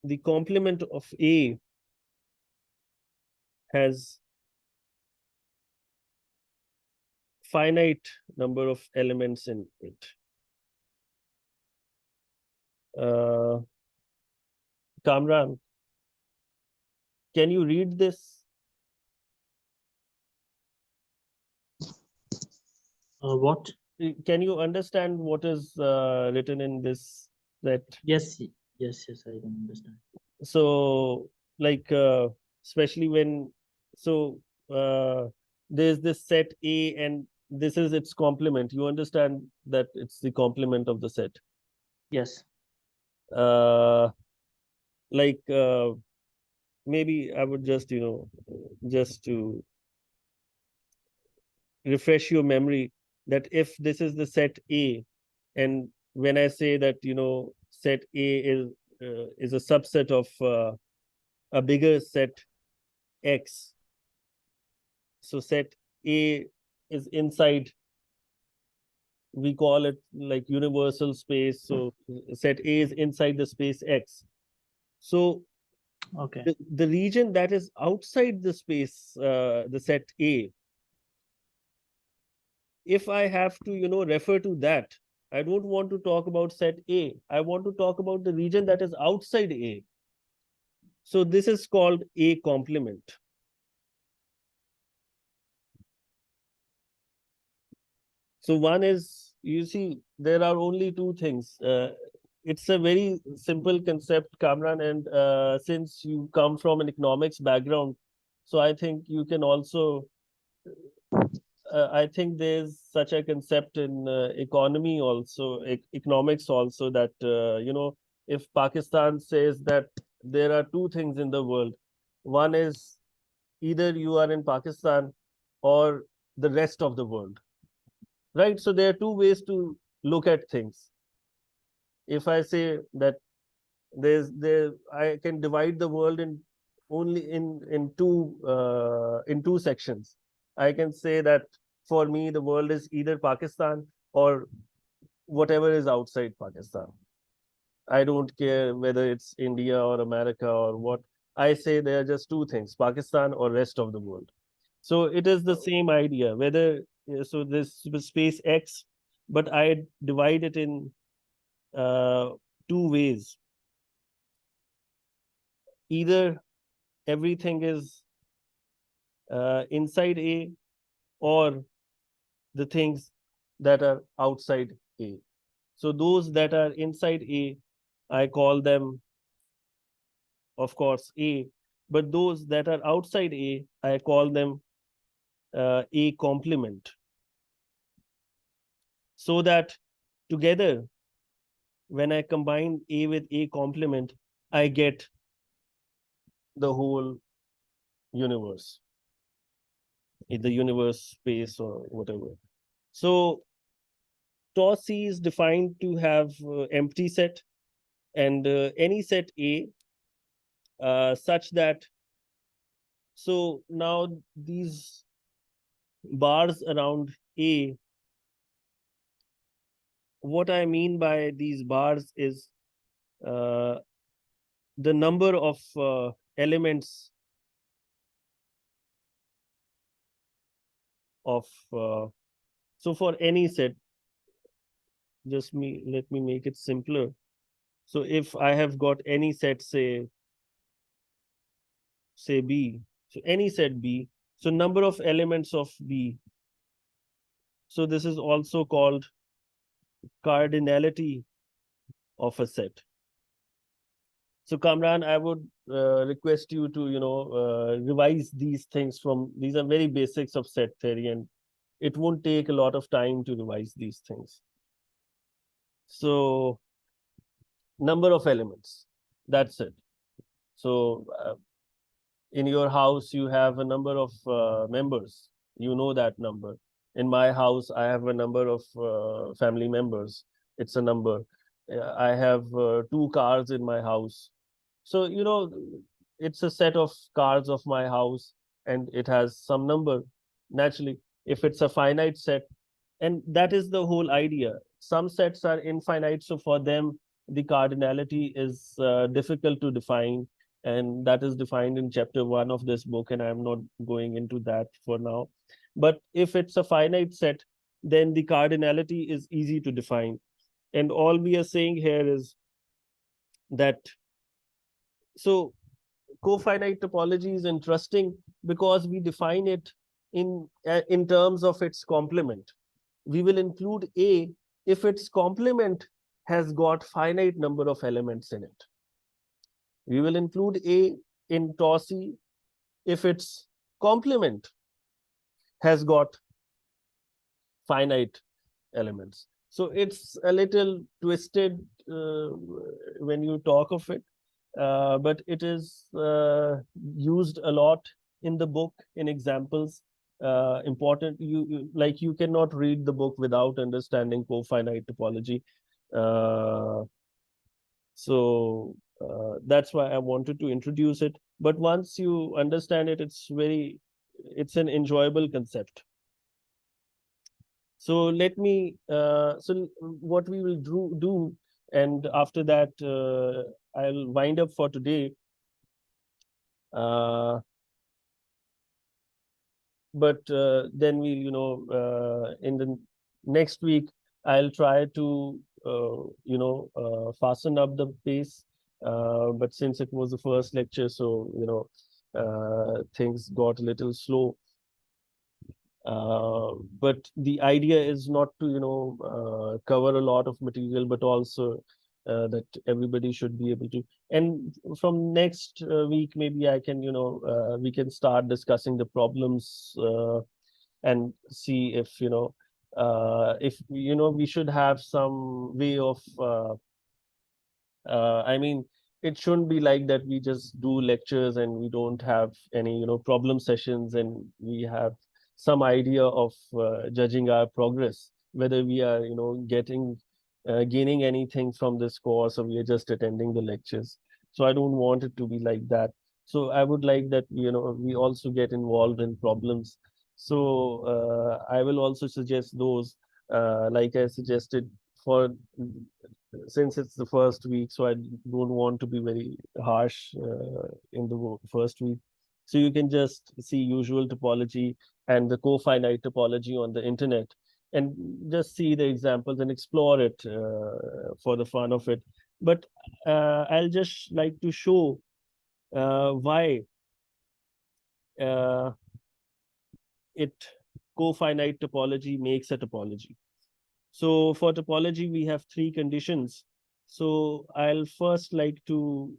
the complement of A has finite number of elements in it. Kamran, can you read this?
What?
Can you understand what is written in this set?
Yes, yes, I can understand.
So, like, especially when, so there's this set A and this is its complement. You understand that it's the complement of the set.
Yes.
Like, maybe I would just, just to refresh your memory, that if this is the set A, and when I say that, set A is a subset of a bigger set X, so set A is inside, we call it like universal space. So set A is inside the space X. So
Okay.
the region that is outside the space, the set A, if I have to, refer to that, I don't want to talk about set A. I want to talk about the region that is outside A. So this is called A complement. So one is, you see, there are only two things. It's a very simple concept, Kamran, and since you come from an economics background, so I think you can also, I think there's such a concept in economy also, economics also, that, if Pakistan says that there are two things in the world, one is either you are in Pakistan or the rest of the world. right? So there are two ways to look at things. If I say that I can divide the world in only in two sections. I can say that for me the world is either Pakistan or whatever is outside Pakistan. I don't care whether it's India or America or what. I say there are just two things: Pakistan or rest of the world. So it is the same idea. Whether so this space X, but I divide it in uh, two ways. Either everything is inside A, or the things that are outside A. So those that are inside A, I call them, of course, A. But those that are outside A, I call them A complement. So that together, when I combine A with A complement, I get the whole universe, in the universe space or whatever. So TOSC is defined to have empty set, and any set A such that, so now these bars around A, what I mean by these bars is uh, the number of elements of, so for any set, let me make it simpler. So if I have got any set, say B, so any set B, so number of elements of B, so this is also called cardinality of a set. So Kamran, I would request you to, revise these things from, these are very basics of set theory, and it won't take a lot of time to revise these things. So number of elements, that's it. So in your house, you have a number of members, you know that number. In my house, I have a number of family members. It's a number. I have two cars in my house. So, it's a set of cars of my house, and it has some number. Naturally, if it's a finite set, and that is the whole idea. Some sets are infinite, so for them, the cardinality is difficult to define, and that is defined in chapter 1 of this book, and I'm not going into that for now. But if it's a finite set, then the cardinality is easy to define. And all we are saying here is that, so cofinite topology is interesting because we define it in terms of its complement. We will include A if its complement has got finite number of elements in it. We will include A in TOSI if its complement has got finite elements. So it's a little twisted when you talk of it, but it is used a lot in the book in examples. Important, you cannot read the book without understanding cofinite topology. So that's why I wanted to introduce it. But once you understand it, it's an enjoyable concept. So so what we will do, and after that, I'll wind up for today. But then in the next week, I'll try to, fasten up the pace. But since it was the first lecture, so, things got a little slow. But the idea is not to, cover a lot of material, but also that everybody should be able to. And from next week, maybe I can, we can start discussing the problems and see if, we should have some way of, I mean, it shouldn't be like that we just do lectures and we don't have any, problem sessions, and we have some idea of judging our progress. whether we are, gaining anything from this course, or we are just attending the lectures. So I don't want it to be like that. So I would like that, we also get involved in problems. So I will also suggest those, like I suggested, for since it's the first week, so I don't want to be very harsh in the first week. So you can just see usual topology and the cofinite topology on the internet, and just see the examples and explore it for the fun of it. But I'll just like to show why uh, it cofinite topology makes a topology. So for topology, we have three conditions. So I'll first like to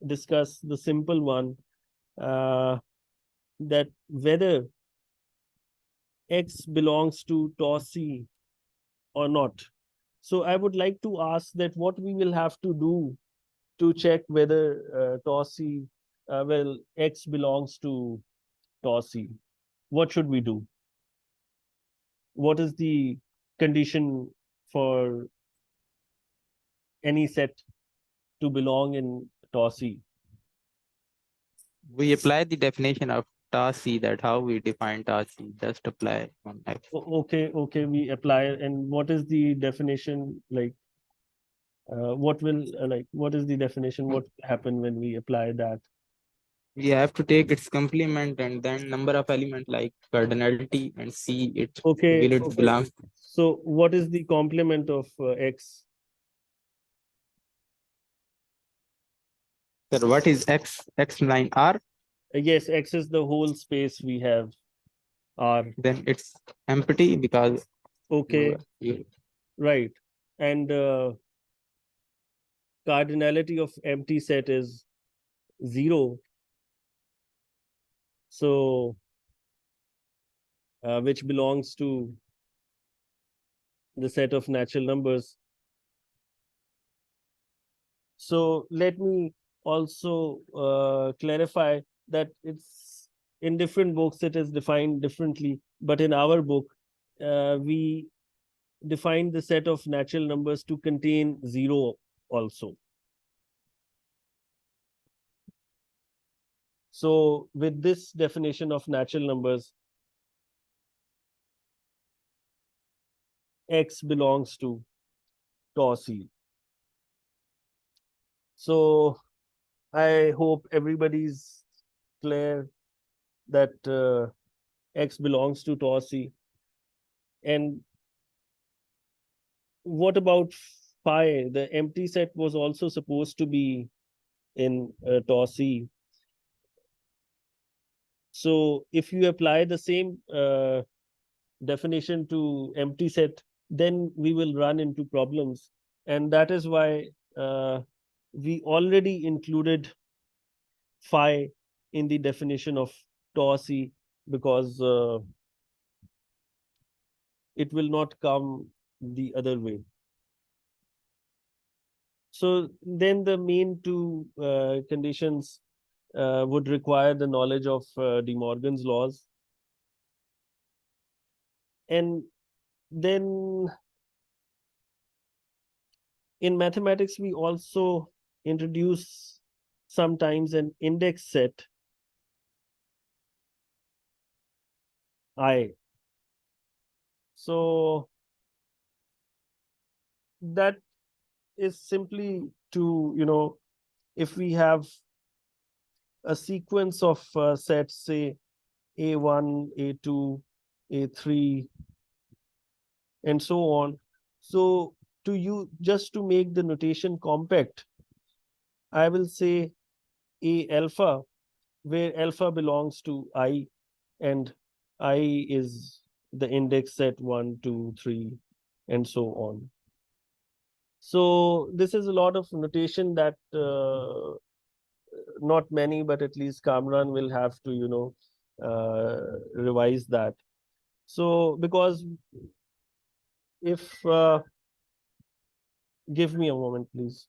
discuss the simple one, uh, that whether X belongs to tau C or not. So I would like to ask that what we will have to do to check whether tau C, X belongs to tau C. What should we do? What is the condition for any set to belong in tau C?
We apply the definition of TASI, that how we define TASI, just apply on X.
Okay, we apply. And what is the definition like? What is the definition? What happen when we apply that?
We have to take its complement and then number of element like cardinality and see it
Okay,
will it
okay.
belong.
So what is the complement of X?
So what is X? X line R,
Yes, X is the whole space we have R.
then it's empty because
Okay,
you
right. And cardinality of empty set is 0. So which belongs to the set of natural numbers. So let me also clarify that it's in different books it is defined differently, but in our book we define the set of natural numbers to contain 0 also. So with this definition of natural numbers, X belongs to tau C. So I hope everybody's clear that X belongs to tau C. And what about phi? The empty set was also supposed to be in tau C. So if you apply the same definition to empty set, then we will run into problems. And that is why we already included phi in the definition of tau C, because it will not come the other way. So then the main two conditions would require the knowledge of De Morgan's laws. And then in mathematics, we also introduce sometimes an index set I. So that is simply to, if we have a sequence of sets, say A1, A2, A3, and so on. So just to make the notation compact, I will say A alpha, where alpha belongs to I, and I is the index set 1, 2, 3, and so on. So this is a lot of notation that not many, but at least Kamran will have to, revise that. So because if, give me a moment, please.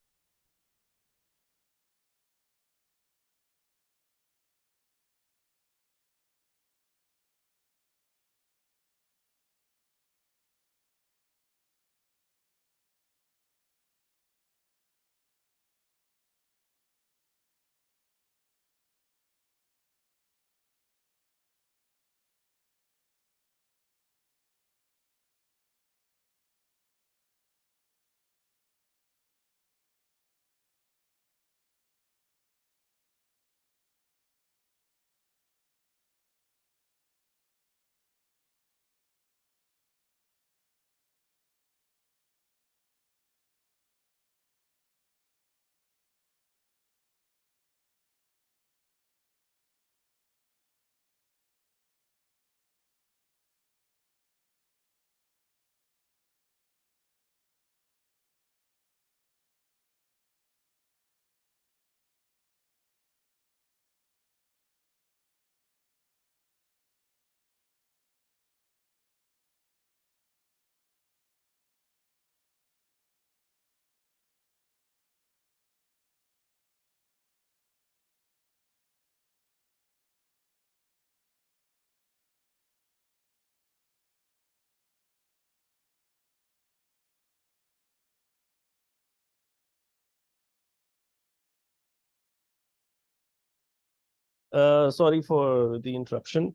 Sorry for the interruption.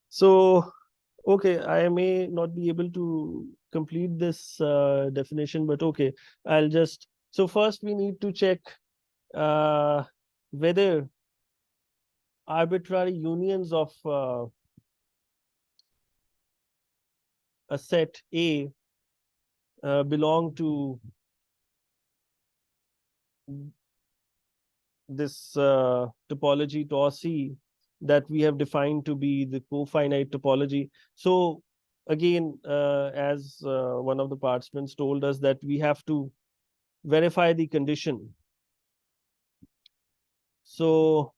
So, okay, I may not be able to complete this definition, but okay, I'll just. So first, we need to check whether arbitrary unions of a set A belong to this topology tau C that we have defined to be the cofinite topology. So again, as one of the participants told us, that we have to verify the condition. So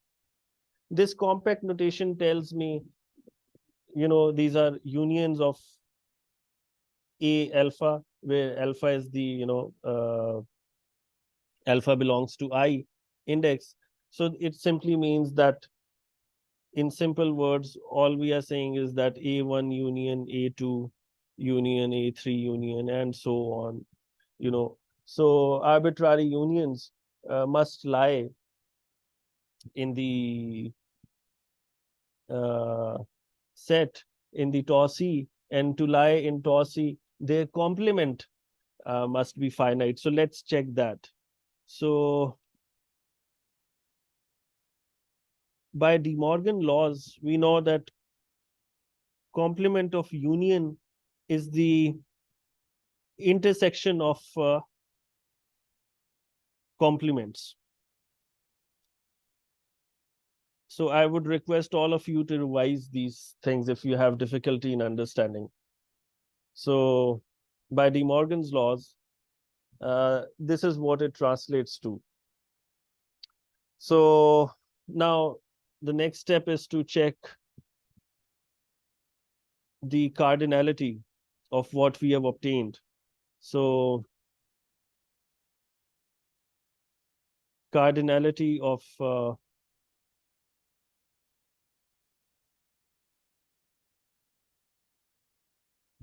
this compact notation tells me, these are unions of A alpha, where alpha is the, alpha belongs to I index. So it simply means that, in simple words, all we are saying is that A1 union A2 union A3 union and so on. So arbitrary unions must lie in the uh, set in the tau C, and to lie in tau C, their complement must be finite. So let's check that. So by De Morgan laws, we know that complement of union is the intersection of complements. So I would request all of you to revise these things if you have difficulty in understanding. So by De Morgan's laws, this is what it translates to. So now the next step is to check the cardinality of what we have obtained. So cardinality of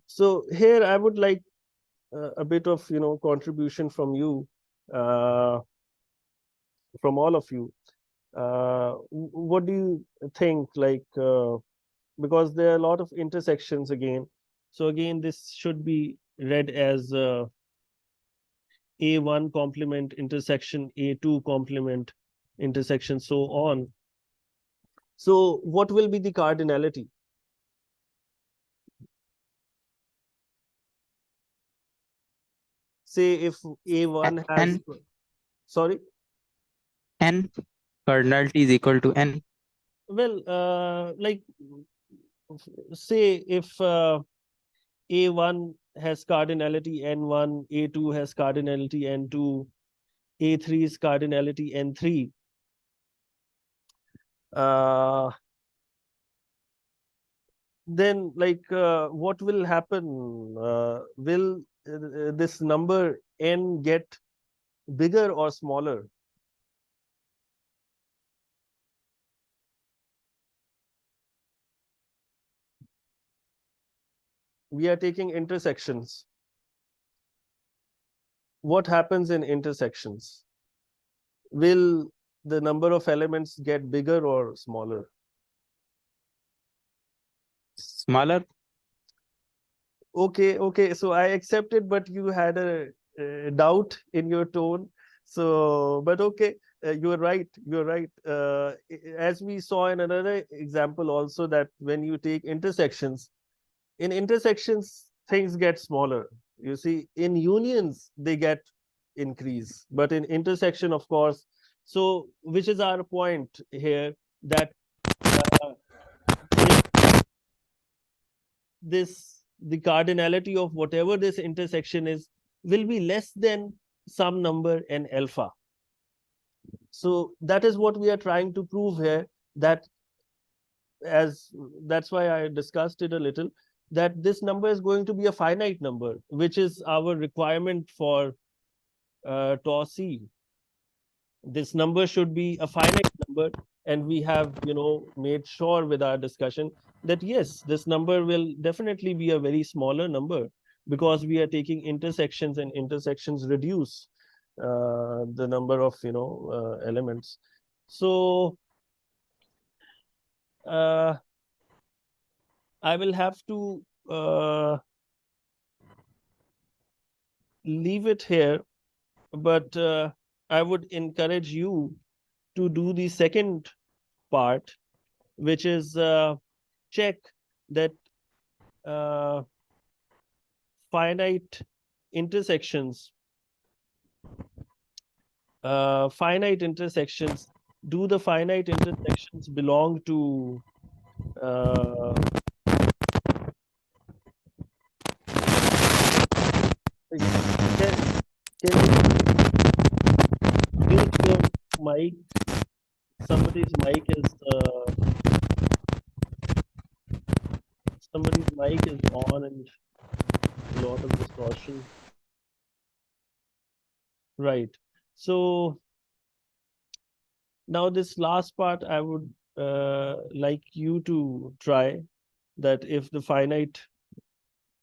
so here I would like a bit of contribution from you, from all of you. What do you think, like, because there are a lot of intersections again. So again, this should be read as A1 complement intersection A2 complement intersection, so on. So what will be the cardinality? Say if A1 has,
N
sorry,
N cardinality is equal to N.
well, like, say if A1 has cardinality N1, A2 has cardinality N2, A3 is cardinality N3. Then, like, what will happen? Will this number N get bigger or smaller? We are taking intersections. What happens in intersections? Will the number of elements get bigger or smaller?
Smaller.
Okay. So I accept it, but you had a doubt in your tone. So, but okay, you're right. You're right. As we saw in another example also, that when you take intersections, in intersections, things get smaller. You see, in unions, they get increase, but in intersection, of course. So, which is our point here, that uh, the cardinality of whatever this intersection is will be less than some number n alpha. So that is what we are trying to prove here, that as that's why I discussed it a little, that this number is going to be a finite number, which is our requirement for tau C. This number should be a finite number, and we have made sure with our discussion that yes, this number will definitely be a very smaller number, because we are taking intersections, and intersections reduce the number of elements. So I will have to leave it here, but I would encourage you to do the second part, which is check that uh, finite intersections, finite intersections, do the finite intersections belong to uh, can you mute your mic? Somebody's mic is on and a lot of distortion. Right. So now this last part, I would like you to try that if the finite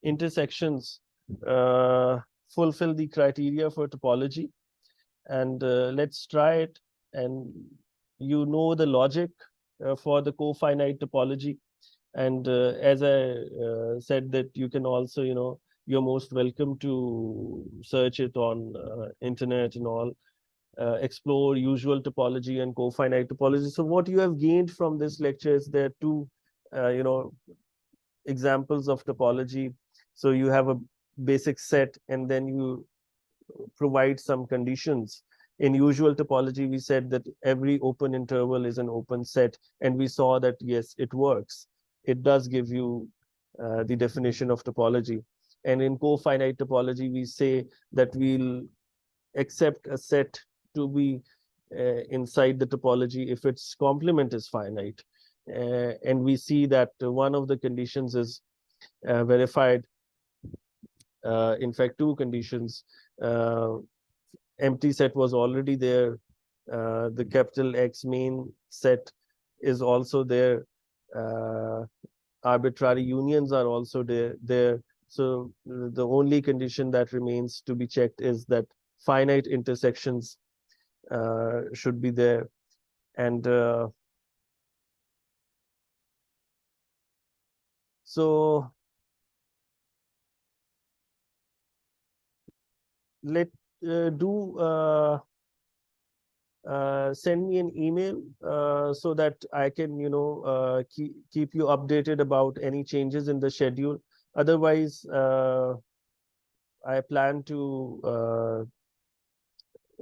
intersections uh, fulfill the criteria for topology, and let's try it. And you know the logic for the cofinite topology. And as I said, that you can also, you're most welcome to search it on internet and all, explore usual topology and cofinite topology. So what you have gained from this lecture is there are two, examples of topology. So you have a basic set, and then you provide some conditions. In usual topology, we said that every open interval is an open set, and we saw that yes, it works. It does give you the definition of topology. And in cofinite topology, we say that we'll accept a set to be inside the topology if its complement is finite. And we see that one of the conditions is verified. In fact, two conditions. Empty set was already there. The capital X main set is also there. Arbitrary unions are also there. So the only condition that remains to be checked is that finite intersections should be there. And so let do send me an email so that I can, keep you updated about any changes in the schedule. Otherwise, I plan to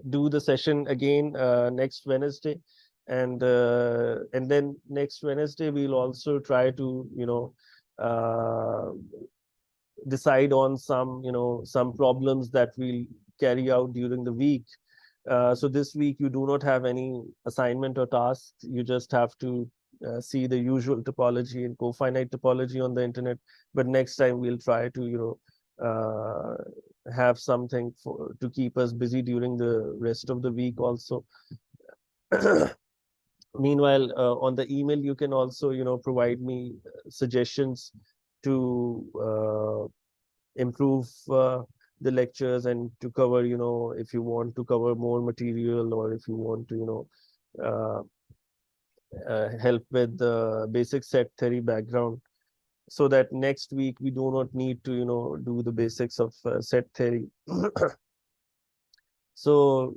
do the session again next Wednesday, and then next Wednesday we'll also try to, decide on some, some problems that we'll carry out during the week. So this week you do not have any assignment or task. You just have to see the usual topology and cofinite topology on the internet. But next time we'll try to, have something to keep us busy during the rest of the week also. Meanwhile, on the email, you can also, provide me suggestions to improve the lectures and to cover, if you want to cover more material, or if you want to, help with the basic set theory background, so that next week we do not need to, do the basics of set theory. So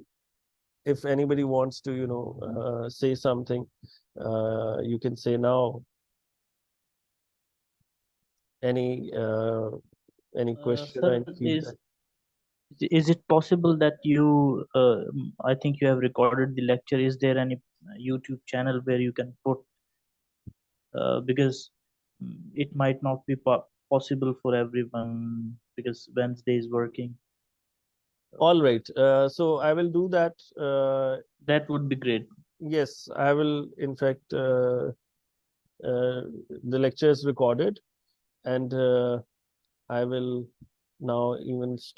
if anybody wants to, say something, you can say now. Any question or
Sir,
any feedback?
is it possible that you, I think you have recorded the lecture. Is there any YouTube channel where you can put, because it might not be possible for everyone because Wednesday is working.
All right. So I will do that.
That would be great.
Yes, I will. In fact, the lecture is recorded, and I will now even